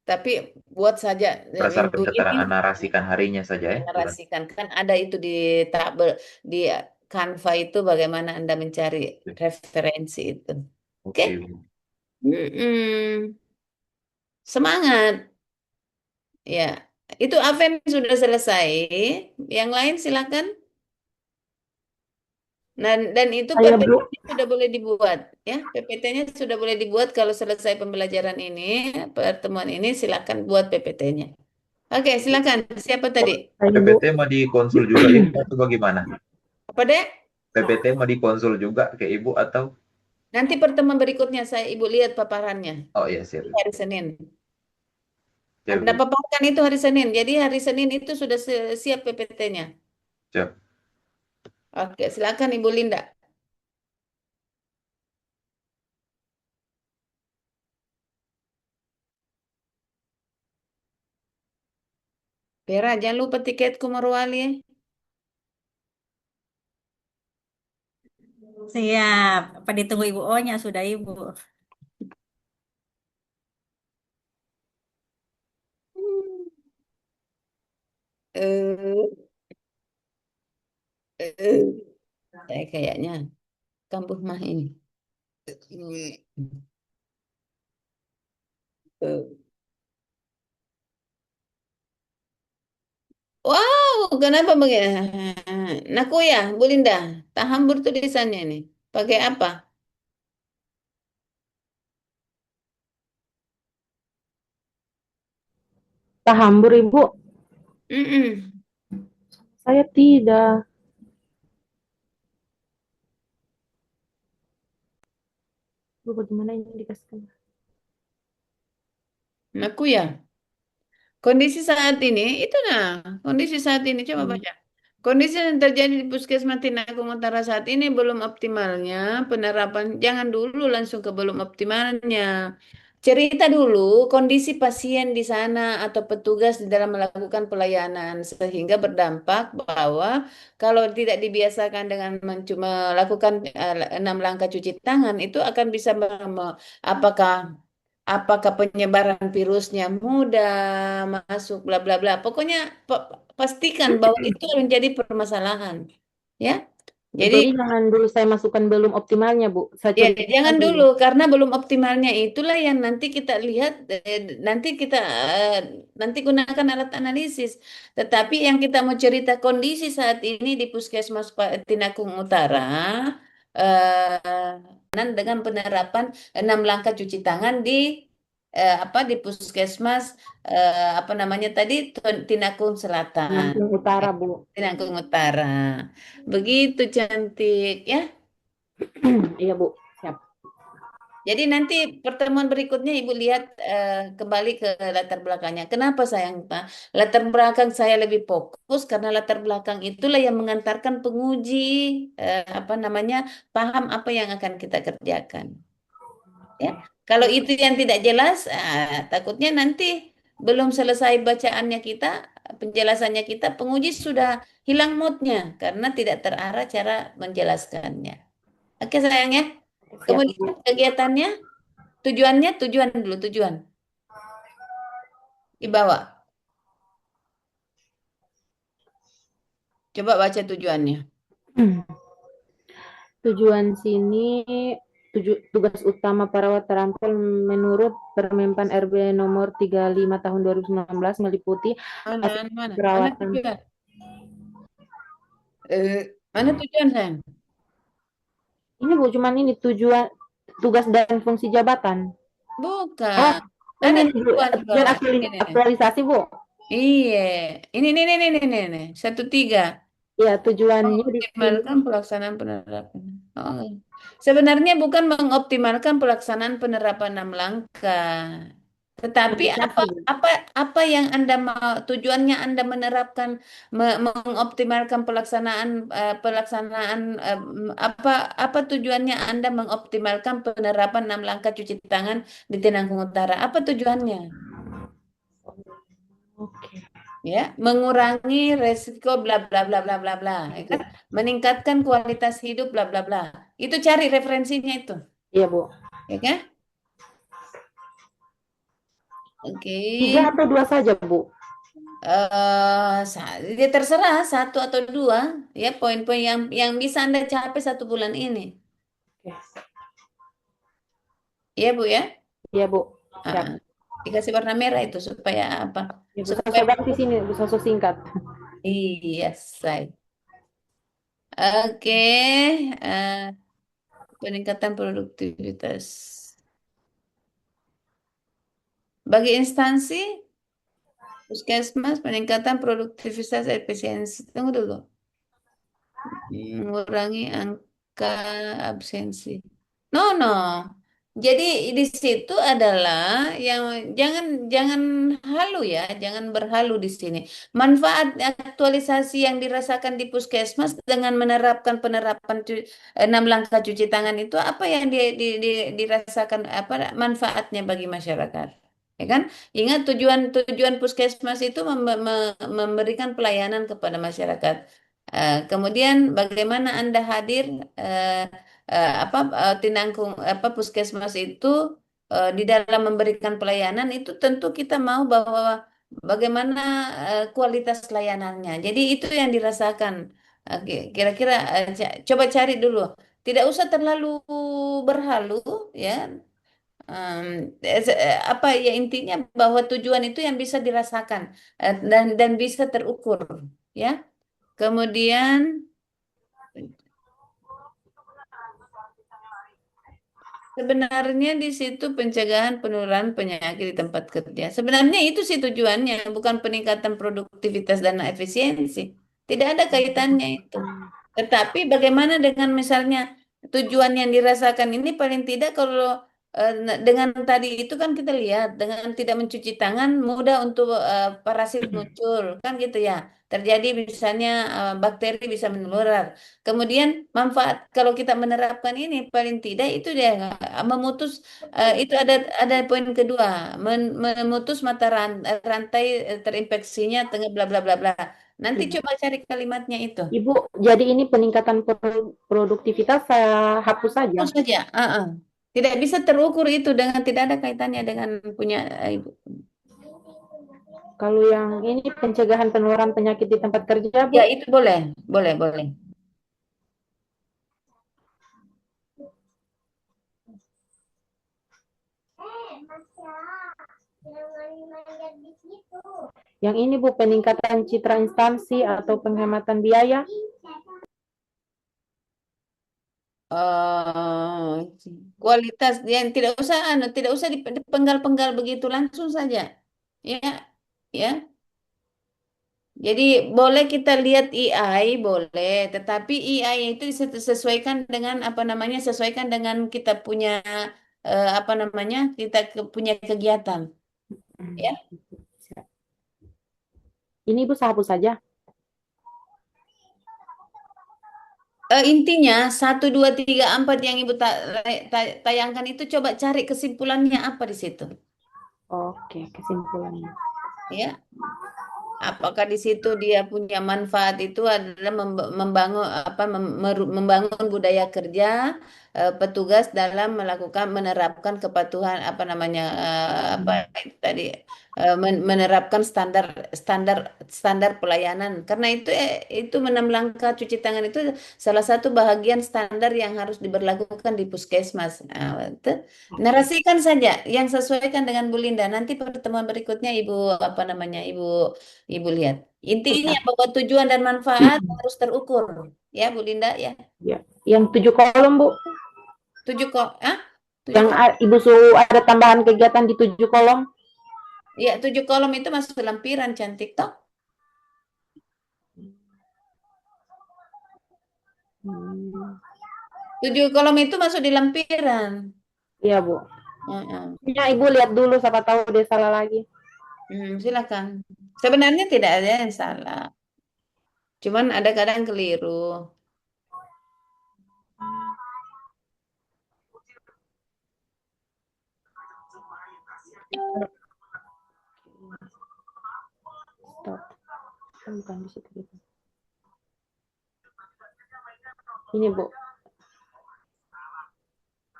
Tapi buat saja minggu Berdasarkan ini keterangan narasikan harinya saja ya. Bukan. narasikan. Kan ada itu di tabel, di Canva itu bagaimana Anda mencari Oke, referensi itu. Oke? oke, Ibu. Mm-mm. Semangat. Ya, itu Aven sudah selesai. Yang lain silakan. Nah, dan itu Saya Bu, PPT-nya sudah boleh dibuat, ya. PPT-nya sudah boleh dibuat kalau selesai pembelajaran ini, pertemuan ini, silakan buat PPT-nya. Oke, silakan. Siapa tadi? saya Bu. PPT mau dikonsul juga Ibu atau bagaimana? Apa deh? PPT mau dikonsul juga ke Ibu atau? Nanti pertemuan berikutnya saya Ibu lihat paparannya Oh iya siap. hari Senin. Siap, Anda Ibu. paparkan itu hari Senin. Jadi hari Senin itu sudah siap PPT-nya. Siap. Oke, silakan Ibu Linda. Vera, jangan lupa tiketku Morwali. Siap. Apa ditunggu Ibu O-nya? Sudah Ibu. Eh, eh, saya kayaknya kambuh mah ini. Eh, Wow, kenapa begini? Naku ya, Bu Linda, tahambur tulisannya ini. Pakai apa? Tahambur, Ibu. Mm-mm. Saya tidak. Bu, bagaimana ini dikasihkan? Naku ya. Kondisi saat ini, itu nah, kondisi saat ini, coba Hmm. baca. Kondisi yang terjadi di Puskesmas Tinakung Utara saat ini belum optimalnya penerapan, jangan dulu langsung ke belum optimalnya. Cerita dulu kondisi pasien di sana atau petugas di dalam melakukan pelayanan sehingga berdampak bahwa kalau tidak dibiasakan dengan melakukan 6 langkah cuci tangan itu akan bisa apakah apakah penyebaran virusnya mudah masuk bla bla bla. Pokoknya pastikan bahwa itu menjadi permasalahan. Ya. Jadi Jadi jangan dulu saya masukkan belum optimalnya, Bu. Saya ya, tulis jangan lagi. dulu karena belum optimalnya itulah yang nanti kita lihat nanti gunakan alat analisis. Tetapi yang kita mau cerita kondisi saat ini di Puskesmas Tinakung Utara dengan penerapan 6 langkah cuci tangan di di Puskesmas apa namanya tadi Tinakung Selatan, Langsung utara, Bu. Tinakung Utara. Begitu cantik ya. Iya, Bu. Siap. Jadi nanti pertemuan berikutnya Ibu lihat kembali ke latar belakangnya. Kenapa sayang Pak? Latar belakang saya lebih fokus karena latar belakang itulah yang mengantarkan penguji apa namanya paham apa yang akan kita kerjakan. Ya, kalau itu yang tidak jelas, takutnya nanti belum selesai bacaannya kita, penjelasannya kita, penguji sudah hilang moodnya karena tidak terarah cara menjelaskannya. Oke sayang ya. Siap, Kemudian Bu. kegiatannya. Tujuan dulu, tujuan. Di bawah. Coba baca tujuannya. Tujuan sini tugas utama perawat terampil menurut Permenpan RB nomor 35 tahun 2019 meliputi Mana, aspek mana, mana perawatan. tujuan? Mana tujuan, sayang? Ini Bu, cuman ini tugas dan fungsi jabatan. Oh, Bukan. ini Ada Bu, tujuan di dan bawah. Ini. aktualisasi Bu. Iya. Ini. 1.3. Ya, tujuannya di sini. Mengoptimalkan pelaksanaan penerapan. Oh. Sebenarnya bukan mengoptimalkan pelaksanaan penerapan 6 langkah. Tetapi apa Aktualisasi, Bu. apa apa yang Anda mau tujuannya Anda menerapkan mengoptimalkan pelaksanaan apa tujuannya Anda mengoptimalkan penerapan 6 langkah cuci tangan di Tinanggung Utara? Apa tujuannya? Oke. Ya, mengurangi resiko bla bla bla bla bla bla, ya kan? Meningkatkan kualitas hidup bla bla bla. Itu cari referensinya itu, Iya, Bu. ya kan? Oke. 3 atau 2 saja, Bu. Ya terserah 1 atau 2 ya poin-poin yang bisa Anda capai 1 bulan ini. Oke. Iya Bu ya. Iya, Bu. Ah, Siap. dikasih warna merah itu supaya apa? Ya, Bu Supaya Saso ganti sini, Bu Saso singkat. iya, say. Oke, eh, peningkatan produktivitas. Bagi instansi, Puskesmas, peningkatan produktivitas efisiensi. Tunggu dulu. Mengurangi angka absensi. No, no. Jadi di situ adalah yang jangan jangan halu ya, jangan berhalu di sini. Manfaat aktualisasi yang dirasakan di Puskesmas dengan menerapkan 6 langkah cuci tangan itu apa yang dirasakan apa manfaatnya bagi masyarakat? Ya kan? Ingat tujuan Puskesmas itu memberikan pelayanan kepada masyarakat. Kemudian bagaimana Anda hadir tinangkung puskesmas itu di dalam memberikan pelayanan itu tentu kita mau bahwa bagaimana kualitas layanannya. Jadi itu yang dirasakan. Kira-kira coba cari dulu. Tidak usah terlalu berhalu ya. Apa ya intinya bahwa tujuan itu yang bisa dirasakan dan bisa terukur ya. Kemudian sebenarnya di situ pencegahan penularan penyakit di tempat kerja. Sebenarnya itu sih tujuannya, bukan peningkatan produktivitas dan efisiensi. Tidak ada kaitannya itu. Tetapi bagaimana dengan misalnya tujuan yang dirasakan ini paling tidak kalau dengan tadi itu kan kita lihat dengan tidak mencuci tangan mudah untuk parasit muncul kan gitu ya. Terjadi misalnya bakteri bisa menular. Kemudian manfaat kalau kita menerapkan ini paling tidak itu dia memutus itu ada poin kedua memutus mata rantai terinfeksinya tengah bla bla bla bla. Nanti coba cari kalimatnya itu. Ibu, jadi ini peningkatan produktivitas saya hapus saja. Hapus saja. Tidak bisa terukur itu dengan tidak ada kaitannya dengan punya ibu. Kalau yang ini pencegahan penularan penyakit di tempat kerja, Bu. Ya itu boleh, boleh, boleh. Yang ini Bu, peningkatan citra instansi atau penghematan biaya. Kualitas yang tidak usah dipenggal-penggal begitu langsung saja. Ya, ya. Jadi boleh kita lihat AI boleh, tetapi AI itu disesuaikan dengan apa namanya? Sesuaikan dengan kita punya apa namanya? Kita punya kegiatan. Ya. Ini Ibu saya hapus saja. Intinya 1, 2, 3, 4 yang Ibu tayangkan itu coba cari kesimpulannya apa di situ. Oke, kesimpulannya. Ya. Apakah di situ dia punya manfaat itu adalah membangun membangun budaya kerja petugas dalam menerapkan kepatuhan apa namanya apa itu tadi menerapkan standar standar standar pelayanan karena itu 6 langkah cuci tangan itu salah satu bahagian standar yang harus diberlakukan di puskesmas. Nah, itu. Narasikan saja yang sesuaikan dengan Bu Linda. Nanti pertemuan berikutnya Ibu apa namanya Ibu lihat. Intinya bahwa tujuan dan manfaat harus terukur. Ya, Bu Linda ya. Ya. Yang 7 kolom, Bu. 7 kok. Yang Ibu suruh ada tambahan kegiatan di 7 kolom. Ya, 7 kolom itu masuk lampiran cantik toh. 7 kolom itu masuk di lampiran. Iya, Bu. Ya, Ibu lihat dulu, siapa tahu dia salah lagi. Silakan. Sebenarnya tidak ada yang salah. Cuman ada kadang keliru. Stop. Bukan di situ. Ini, Bu.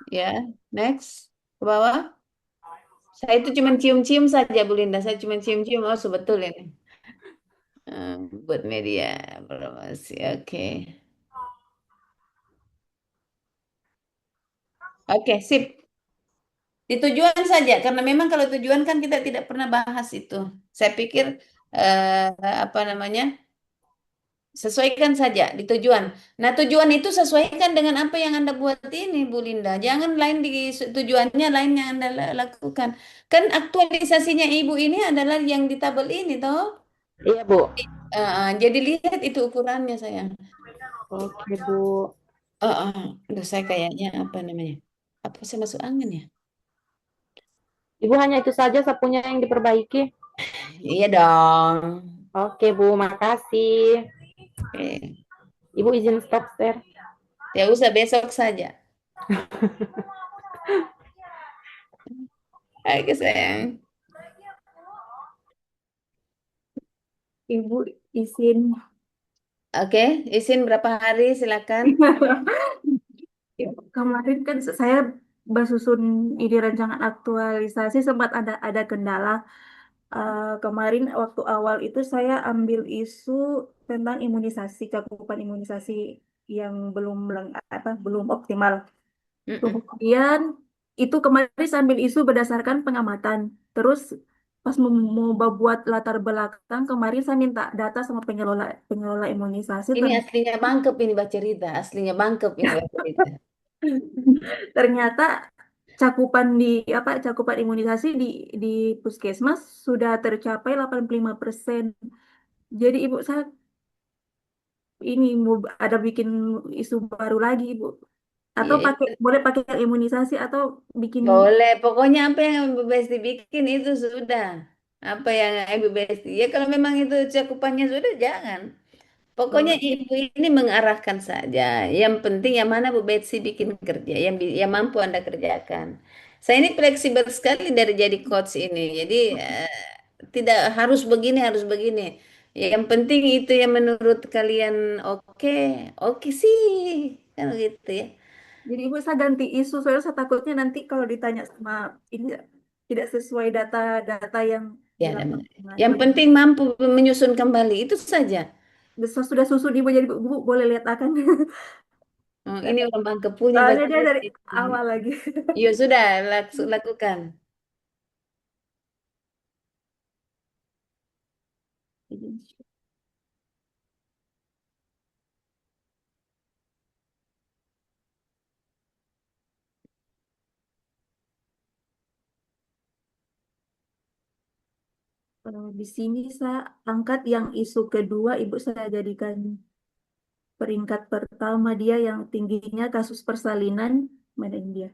Ya, next. Ke bawah. Saya itu cuma cium-cium saja, Bu Linda. Saya cuma cium-cium. Oh, sebetul ini. Buat media promosi. Oke. Oke, sip. Di tujuan saja, karena memang kalau tujuan kan kita tidak pernah bahas itu. Saya pikir apa namanya sesuaikan saja di tujuan. Nah, tujuan itu sesuaikan dengan apa yang Anda buat ini, Bu Linda. Jangan lain di tujuannya lain yang Anda lakukan. Kan aktualisasinya Ibu ini adalah yang di tabel ini, toh. Iya, Bu. Jadi lihat itu ukurannya, sayang. Oke, Bu. Udah saya kayaknya apa namanya? Apa saya masuk angin ya? Ibu hanya itu saja sapunya yang diperbaiki. Iya dong. Oke, Bu. Makasih. Oke. Ibu izin stop share. Ya usah besok saja. Oke, sayang. Ibu izin. Oke, izin berapa hari silakan. kemarin kan saya bersusun ide rancangan aktualisasi sempat ada kendala. Kemarin waktu awal itu saya ambil isu tentang imunisasi, cakupan imunisasi yang belum optimal. Mm-mm. Kemudian itu kemarin sambil isu berdasarkan pengamatan. Terus pas mau buat latar belakang kemarin saya minta data sama pengelola pengelola imunisasi. Ini aslinya bangkep ini baca cerita, aslinya bangkep ini baca cerita. Ternyata cakupan imunisasi di puskesmas sudah tercapai 85%. Jadi ibu saya ini mau ada bikin isu baru lagi ibu. Iya, Atau boleh pakai imunisasi atau bikin. boleh. Pokoknya apa yang Ibu Besti bikin itu sudah. Apa yang Ibu Besti, ya kalau memang itu cakupannya sudah jangan. Pokoknya Oh, ibu ini mengarahkan saja. Yang penting yang mana Bu Betsy bikin kerja, yang mampu Anda kerjakan. Saya ini fleksibel sekali dari jadi coach ini. Jadi tidak harus begini, harus begini. Yang penting itu yang menurut kalian oke, oke sih. Kan gitu ya. jadi ibu saya ganti isu soalnya saya takutnya nanti kalau ditanya sama ini tidak sesuai data-data yang Ya, di lapangan. yang penting mampu menyusun kembali itu saja. Sudah susun ibu jadi ibu boleh lihat akan. Oh, ini orang Bangka punya Soalnya bahasa dia dari ini. awal lagi. Ya sudah, lakukan. Di sini saya angkat yang isu kedua, ibu saya jadikan peringkat pertama dia yang tingginya kasus persalinan, mana ini dia?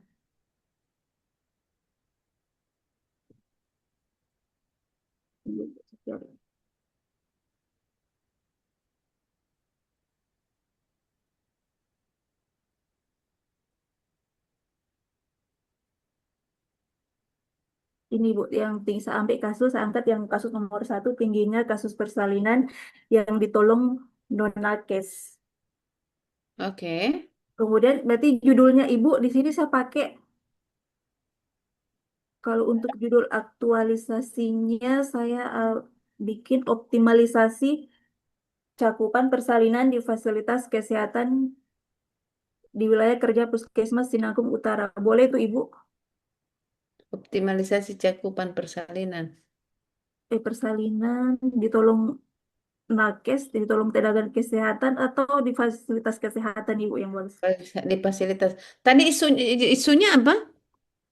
Ini Bu, yang tinggi saya ambil kasus, saya angkat yang kasus nomor satu, tingginya kasus persalinan yang ditolong non nakes. Oke. Kemudian berarti judulnya Ibu di sini saya pakai kalau untuk judul aktualisasinya saya bikin optimalisasi cakupan persalinan di fasilitas kesehatan di wilayah kerja Puskesmas Sinangkum Utara. Boleh tuh Ibu? Optimalisasi cakupan persalinan. Persalinan ditolong nakes, ditolong tenaga kesehatan atau di fasilitas kesehatan Ibu yang boleh. Di fasilitas. Tadi isunya apa?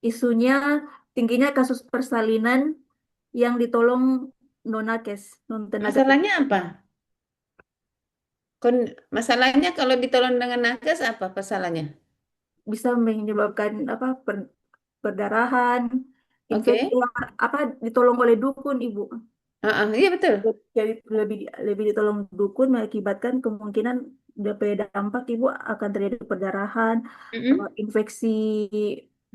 Isunya tingginya kasus persalinan yang ditolong non nakes, non tenaga Masalahnya apa? Masalahnya kalau ditolong dengan nakes apa masalahnya? bisa menyebabkan perdarahan, infeksi Oke. apa ditolong oleh dukun Ibu. Iya betul. Jadi lebih lebih ditolong dukun mengakibatkan kemungkinan dampak Ibu akan terjadi perdarahan, Mm-mm. infeksi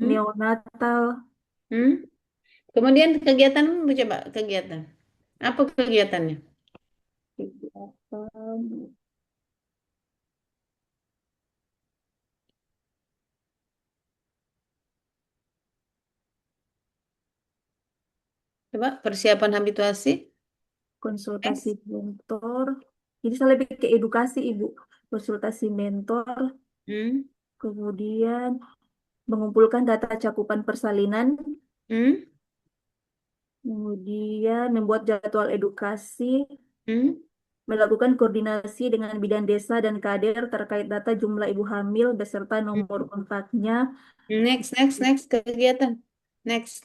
Hmm? neonatal. Hmm? Kemudian kegiatanmu coba kegiatan. Apa kegiatannya? Kegiatan. Coba persiapan habituasi. Konsultasi Next. mentor. Jadi saya lebih ke edukasi Ibu. Konsultasi mentor, Hmm? kemudian mengumpulkan data cakupan persalinan, Hmm? kemudian membuat jadwal edukasi, Hmm? melakukan koordinasi dengan bidan desa dan kader terkait data jumlah ibu hamil beserta nomor Hmm. kontaknya. Next kegiatan. Next.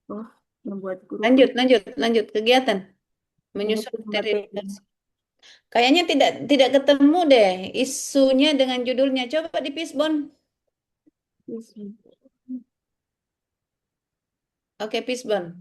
Oh, membuat grup, Lanjut kegiatan. Menyusun mengumpulkan materi materi. edukasi. Kayaknya tidak ketemu deh isunya dengan judulnya. Coba di Pisbon. Oke, Pisbon.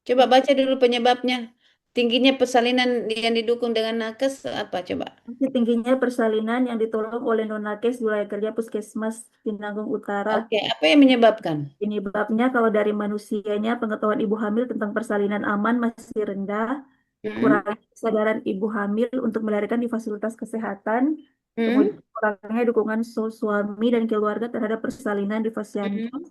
Coba baca dulu penyebabnya. Tingginya persalinan yang didukung dengan nakes apa coba? Tingginya persalinan yang ditolong oleh non-nakes di wilayah kerja Puskesmas Tinanggung Utara. Oke, apa yang menyebabkan? Penyebabnya kalau dari manusianya pengetahuan ibu hamil tentang persalinan aman masih rendah, Hmm? kurang kesadaran ibu hamil untuk melahirkan di fasilitas kesehatan, Hmm. Kemudian kurangnya dukungan suami dan keluarga terhadap persalinan di fase Hmm. ancam.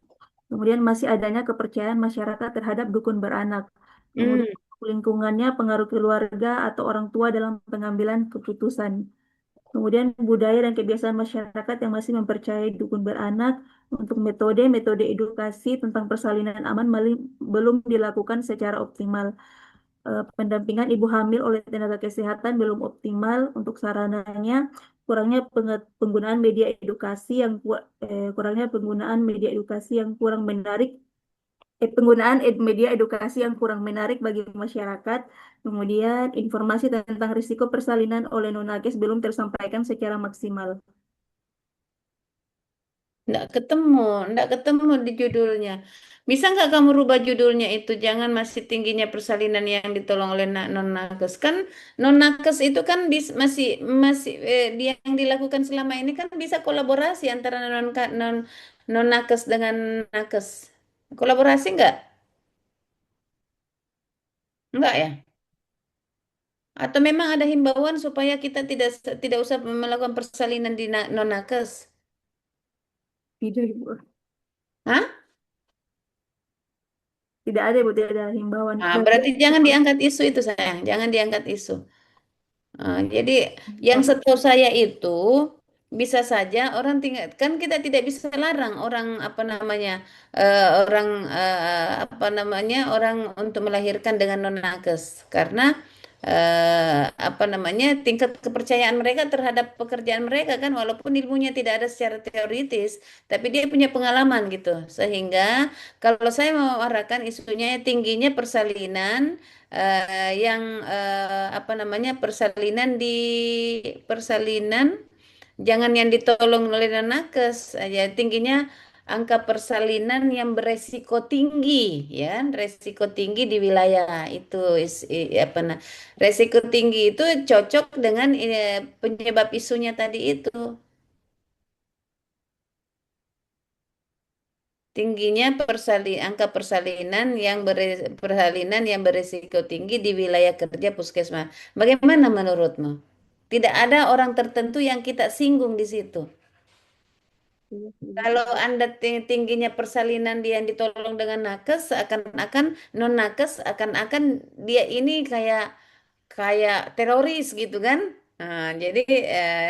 Kemudian masih adanya kepercayaan masyarakat terhadap dukun beranak. Hmm. Kemudian lingkungannya, pengaruh keluarga atau orang tua dalam pengambilan keputusan. Kemudian budaya dan kebiasaan masyarakat yang masih mempercayai dukun beranak. Untuk metode edukasi tentang persalinan aman belum dilakukan secara optimal. Pendampingan ibu hamil oleh tenaga kesehatan belum optimal untuk sarananya. Kurangnya penggunaan media edukasi kurangnya penggunaan media edukasi yang kurang menarik. Media edukasi yang kurang menarik bagi masyarakat. Kemudian informasi tentang risiko persalinan oleh non-nakes belum tersampaikan secara maksimal. Nggak ketemu di judulnya. Bisa nggak kamu rubah judulnya itu? Jangan masih tingginya persalinan yang ditolong oleh non nakes. Kan non nakes itu kan masih masih dia yang dilakukan selama ini kan bisa kolaborasi antara non nakes dengan nakes. Kolaborasi nggak? Nggak ya? Atau memang ada himbauan supaya kita tidak usah melakukan persalinan di non nakes? Tidak, Ibu. Hah? Tidak ada, Ibu, tidak ada himbauan. Ah, berarti jangan diangkat isu itu sayang, jangan diangkat isu. Jadi yang setahu saya itu bisa saja orang tinggal kan kita tidak bisa larang orang apa namanya orang apa namanya orang untuk melahirkan dengan non nakes karena apa namanya tingkat kepercayaan mereka terhadap pekerjaan mereka kan walaupun ilmunya tidak ada secara teoritis tapi dia punya pengalaman gitu sehingga kalau saya mau arahkan isunya tingginya persalinan yang apa namanya persalinan jangan yang ditolong oleh nakes aja tingginya angka persalinan yang beresiko tinggi ya resiko tinggi di wilayah itu apa resiko tinggi itu cocok dengan penyebab isunya tadi itu tingginya angka persalinan yang berisiko tinggi di wilayah kerja puskesmas. Bagaimana menurutmu? Tidak ada orang tertentu yang kita singgung di situ. Kalau Anda tingginya persalinan dia yang ditolong dengan nakes, seakan-akan non nakes, akan-akan dia ini kayak kayak teroris gitu kan? Nah, jadi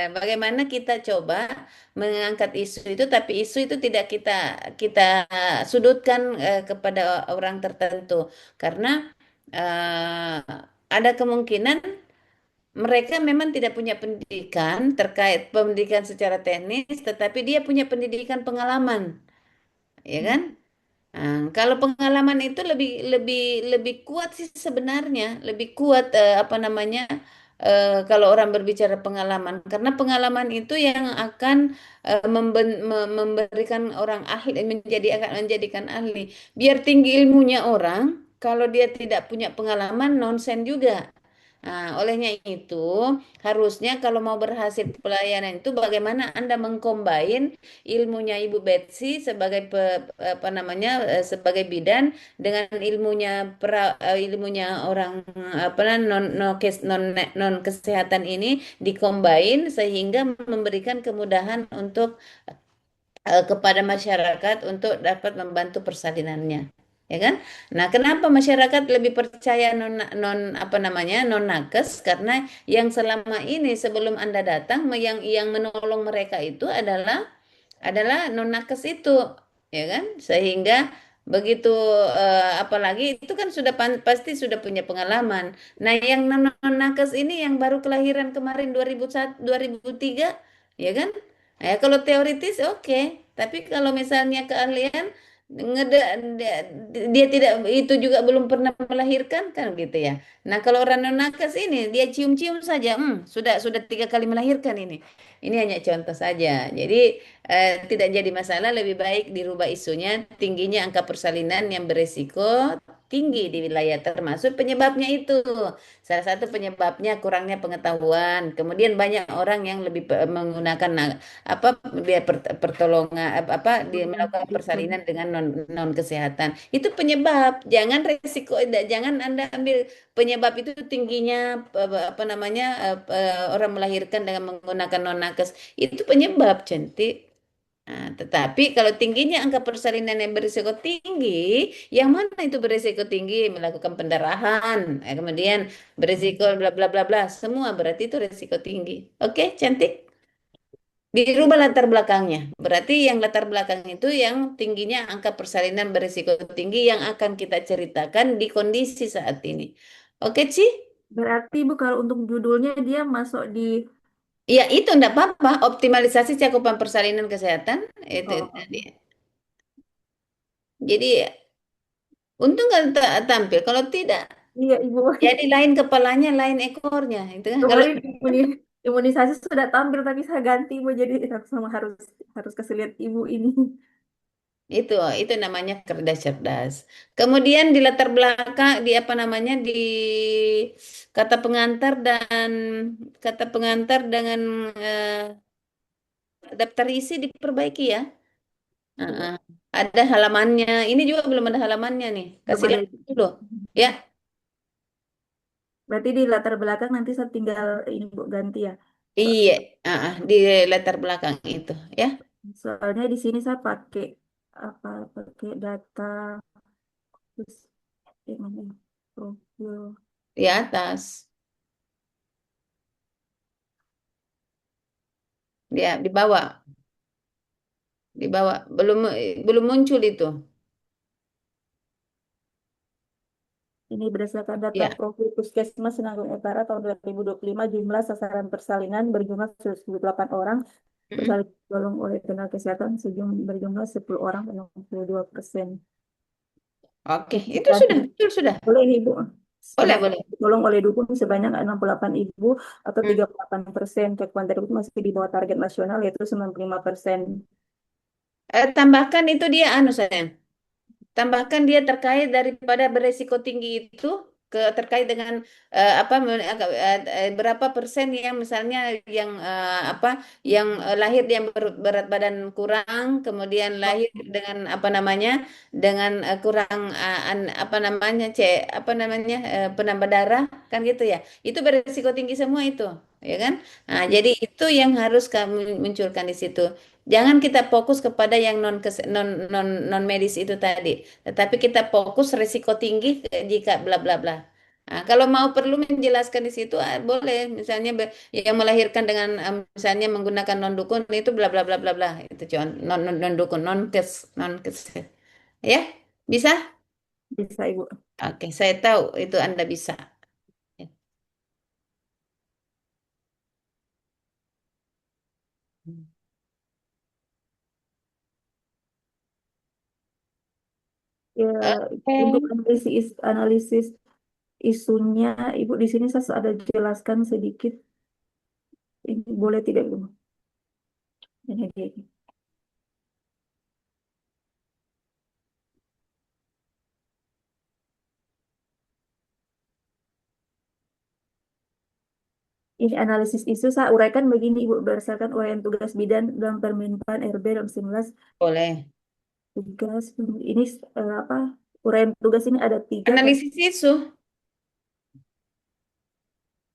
bagaimana kita coba mengangkat isu itu, tapi isu itu tidak kita kita sudutkan kepada orang tertentu, karena eh, ada kemungkinan mereka memang tidak punya pendidikan terkait pendidikan secara teknis, tetapi dia punya pendidikan pengalaman, ya kan? Nah, kalau pengalaman itu lebih lebih lebih kuat sih sebenarnya, lebih kuat apa namanya kalau orang berbicara pengalaman, karena pengalaman itu yang akan memberikan orang ahli akan menjadikan ahli. Biar tinggi ilmunya orang, kalau dia tidak punya pengalaman, nonsen juga. Nah, olehnya itu harusnya kalau mau berhasil pelayanan itu bagaimana Anda mengcombine ilmunya Ibu Betsy sebagai apa namanya sebagai bidan dengan ilmunya orang apa non kesehatan ini dicombine sehingga memberikan kemudahan untuk kepada masyarakat untuk dapat membantu persalinannya. Ya kan? Nah, kenapa masyarakat lebih percaya non apa namanya non nakes? Karena yang selama ini sebelum Anda datang, yang menolong mereka itu adalah non nakes itu, ya kan? Sehingga begitu apalagi itu kan sudah pasti sudah punya pengalaman. Nah, yang non nakes ini yang baru kelahiran kemarin 2001, 2003, ya kan? Ya, kalau teoritis oke, tapi kalau misalnya keahlian ngede, dia tidak itu juga belum pernah melahirkan kan gitu ya. Nah, kalau orang non nakes ini dia cium-cium saja, sudah 3 kali melahirkan ini. Ini hanya contoh saja. Jadi tidak jadi masalah, lebih baik dirubah isunya tingginya angka persalinan yang beresiko tinggi di wilayah termasuk penyebabnya itu. Salah satu penyebabnya kurangnya pengetahuan. Kemudian banyak orang yang lebih menggunakan apa dia pertolongan apa dia melakukan persalinan dengan non kesehatan. Itu penyebab. Jangan resiko jangan Anda ambil penyebab itu tingginya apa namanya orang melahirkan dengan menggunakan non nakes. Itu penyebab cantik. Nah, tetapi kalau tingginya angka persalinan yang berisiko tinggi, yang mana itu berisiko tinggi? Melakukan pendarahan, kemudian berisiko bla bla bla bla, semua berarti itu risiko tinggi. Oke, cantik. Dirubah latar belakangnya. Berarti yang latar belakang itu yang tingginya angka persalinan berisiko tinggi yang akan kita ceritakan di kondisi saat ini. Oke, Ci? Berarti Ibu kalau untuk judulnya dia masuk di Ya, itu enggak apa-apa. Optimalisasi cakupan persalinan kesehatan. Itu oh, tadi. Jadi untung nggak tampil. Kalau tidak, iya Ibu. jadi lain kepalanya, lain ekornya. Itu kan kalau Kemarin imunisasi sudah tampil tapi saya ganti Ibu jadi sama harus harus kasih lihat Ibu ini. itu namanya cerdas cerdas. Kemudian di latar belakang di apa namanya di kata pengantar dan kata pengantar dengan daftar isi diperbaiki ya. Heeh. Iya, Ada halamannya. Ini juga belum ada halamannya nih. belum Kasih ada lihat Ibu. dulu ya. Berarti di latar belakang nanti saya tinggal ini Bu ganti ya. Iya, di latar belakang itu ya. Soalnya di sini saya pakai apa pakai data terus mana ya? Profil. Di atas. Ya, di bawah, di bawah. Belum belum muncul itu. Ini berdasarkan data Ya. profil Puskesmas Senanggung Utara tahun 2025 jumlah sasaran persalinan berjumlah 108 orang Mm-mm. bersalin tolong oleh tenaga kesehatan berjumlah 10 orang 62%. Oke, itu sudah, betul sudah. Boleh nih Bu. Boleh, boleh. Tolong oleh dukun sebanyak 68 ibu atau Hmm. 38%. Cakupan tersebut masih di bawah target nasional yaitu 95%. Tambahkan itu dia anu sayang. Tambahkan dia terkait daripada beresiko tinggi itu terkait dengan apa berapa persen yang misalnya yang apa yang lahir yang berat badan kurang, kemudian lahir dengan apa namanya dengan kurang apa namanya apa namanya penambah darah kan gitu ya. Itu beresiko tinggi semua itu, ya kan? Nah, jadi itu yang harus kami munculkan di situ. Jangan kita fokus kepada yang non non medis itu tadi. Tetapi kita fokus risiko tinggi jika bla bla bla. Nah, kalau mau perlu menjelaskan di situ boleh misalnya yang melahirkan dengan misalnya menggunakan non dukun itu bla bla bla bla bla itu cuman non dukun non kes ya bisa. Bisa Ibu. Oke, saya tahu itu Anda bisa. Ya, untuk Oke. analisis isunya, Ibu di sini saya ada jelaskan sedikit. Ini boleh tidak Ibu? Ini dia. Ini analisis isu saya uraikan begini Ibu berdasarkan uraian tugas bidan dalam Permenpan RB dalam 19 Boleh. tugas ini apa uraian tugas ini ada tiga Analisis isu.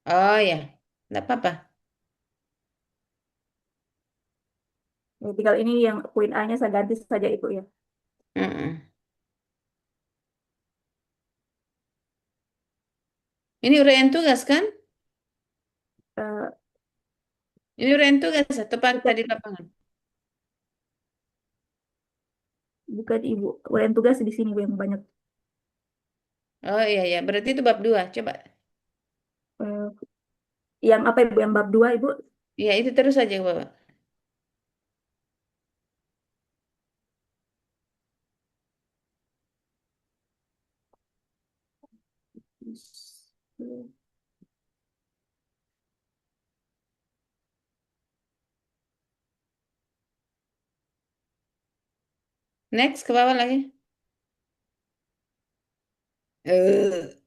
Oh ya, enggak apa-apa. tinggal ini yang poin A-nya saya ganti saja Ibu ya. Mm-mm. Ini uraian tugas kan? Eh, Ini uraian tugas atau fakta bukan di lapangan? bukan Ibu uraian tugas di sini Bu, yang banyak. Oh iya ya, berarti itu bab 2. Coba. Eh, yang apa Ibu yang bab 2 Ibu? Ya, itu terus saja, Bapak. Next, ke bawah lagi. Eh,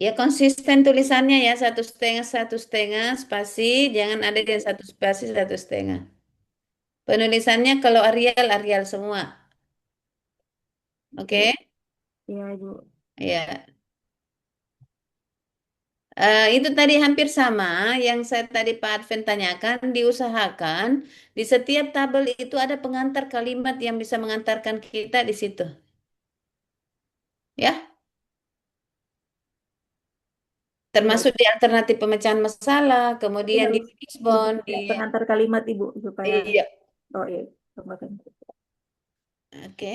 Ya konsisten tulisannya ya, satu setengah spasi, jangan ada yang satu spasi satu setengah. Penulisannya kalau Arial Arial semua, oke? Iya, Ibu. Ya, itu tadi hampir sama yang saya tadi Pak Adven tanyakan. Diusahakan di setiap tabel itu ada pengantar kalimat yang bisa mengantarkan kita di situ, ya. Iya, Termasuk di alternatif pemecahan masalah, ini kemudian di harus Fishbone, di pengantar kalimat Ibu supaya iya, oh iya, tambahkan. oke.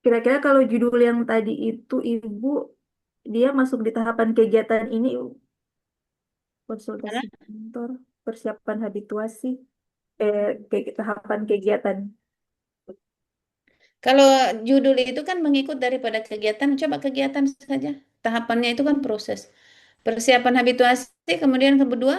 Kira-kira kalau judul yang tadi itu Ibu dia masuk di tahapan kegiatan ini Ibu. Mana? Konsultasi kantor, persiapan habituasi, tahapan kegiatan. Kalau judul itu kan mengikut daripada kegiatan, coba kegiatan saja. Tahapannya itu kan proses. Persiapan habituasi, kemudian kedua,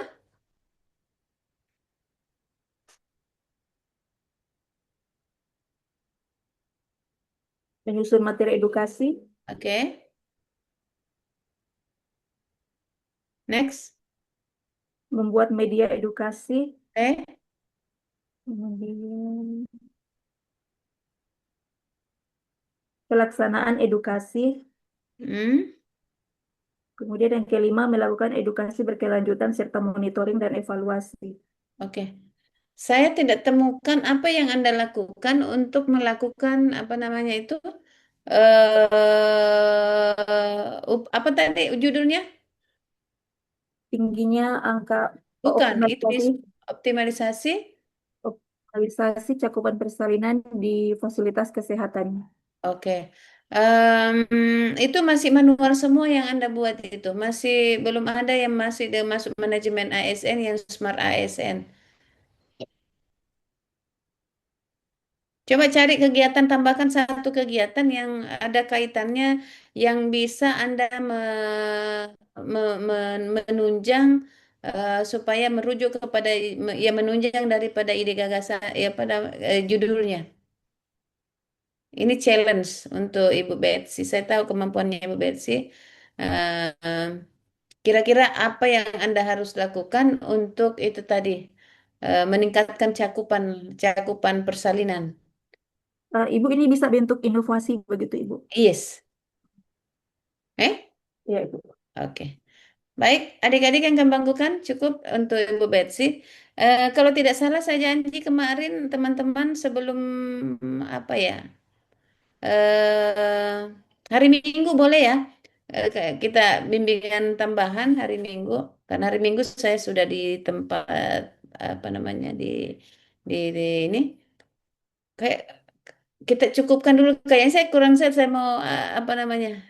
Menyusun materi edukasi, oke. Next, membuat media edukasi, oke. kemudian pelaksanaan edukasi, Hmm, kemudian yang kelima melakukan edukasi berkelanjutan serta monitoring dan evaluasi. oke. Saya tidak temukan apa yang Anda lakukan untuk melakukan apa namanya itu apa tadi judulnya? Tingginya angka Bukan, itu optimalisasi optimalisasi. optimalisasi cakupan persalinan di fasilitas kesehatan. Oke. Itu masih manual semua yang Anda buat itu. Masih belum ada yang masih masuk manajemen ASN yang smart ASN. Coba cari kegiatan, tambahkan satu kegiatan yang ada kaitannya yang bisa Anda menunjang supaya merujuk kepada ya menunjang daripada ide gagasan ya pada judulnya. Ini challenge untuk Ibu Betsy. Saya tahu kemampuannya Ibu Betsy. Eh, Kira-kira apa yang Anda harus lakukan untuk itu tadi meningkatkan cakupan cakupan persalinan? Ibu ini bisa bentuk inovasi begitu Ibu. Yes. Eh? Ya Ibu. Oke. Baik, adik-adik yang kembangkukan cukup untuk Ibu Betsy. Kalau tidak salah saya janji kemarin teman-teman sebelum apa ya? eh Hari Minggu boleh ya? Kayak kita bimbingan tambahan hari Minggu. Karena hari Minggu saya sudah di tempat apa namanya di ini. Kayak kita cukupkan dulu. Kayaknya saya kurang set. Saya mau apa namanya?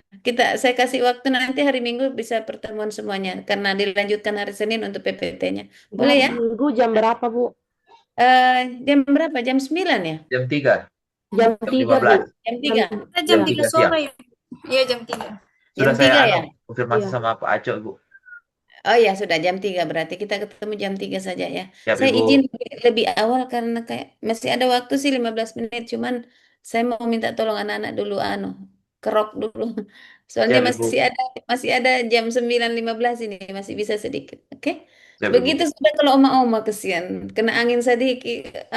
Saya kasih waktu nanti hari Minggu bisa pertemuan semuanya. Karena dilanjutkan hari Senin untuk PPT-nya. Boleh Hari ya? Minggu jam berapa, Bu? Jam berapa? Jam 9 ya? Jam 3, Jam jam 3, Bu. 15, Jam 3. Kita jam jam Ya, 3 3 siang. sore. Iya, jam 3. Jam Sudah saya 3 ya? konfirmasi iya. sama Pak Aco, Bu. Oh ya sudah jam 3 berarti kita ketemu jam 3 saja ya. Siap, Saya Ibu. izin lebih awal karena kayak masih ada waktu sih 15 menit cuman saya mau minta tolong anak-anak dulu kerok dulu. Soalnya Siap, Ibu. masih ada jam 9.15 ini masih bisa sedikit. Oke. Siap, Ibu. Begitu sudah kalau oma-oma kesian kena angin sedikit.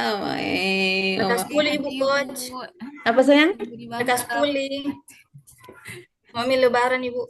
Lekas pulih, Ibu Coach. Apa sayang? Lekas pulih. Mami lebaran, Ibu.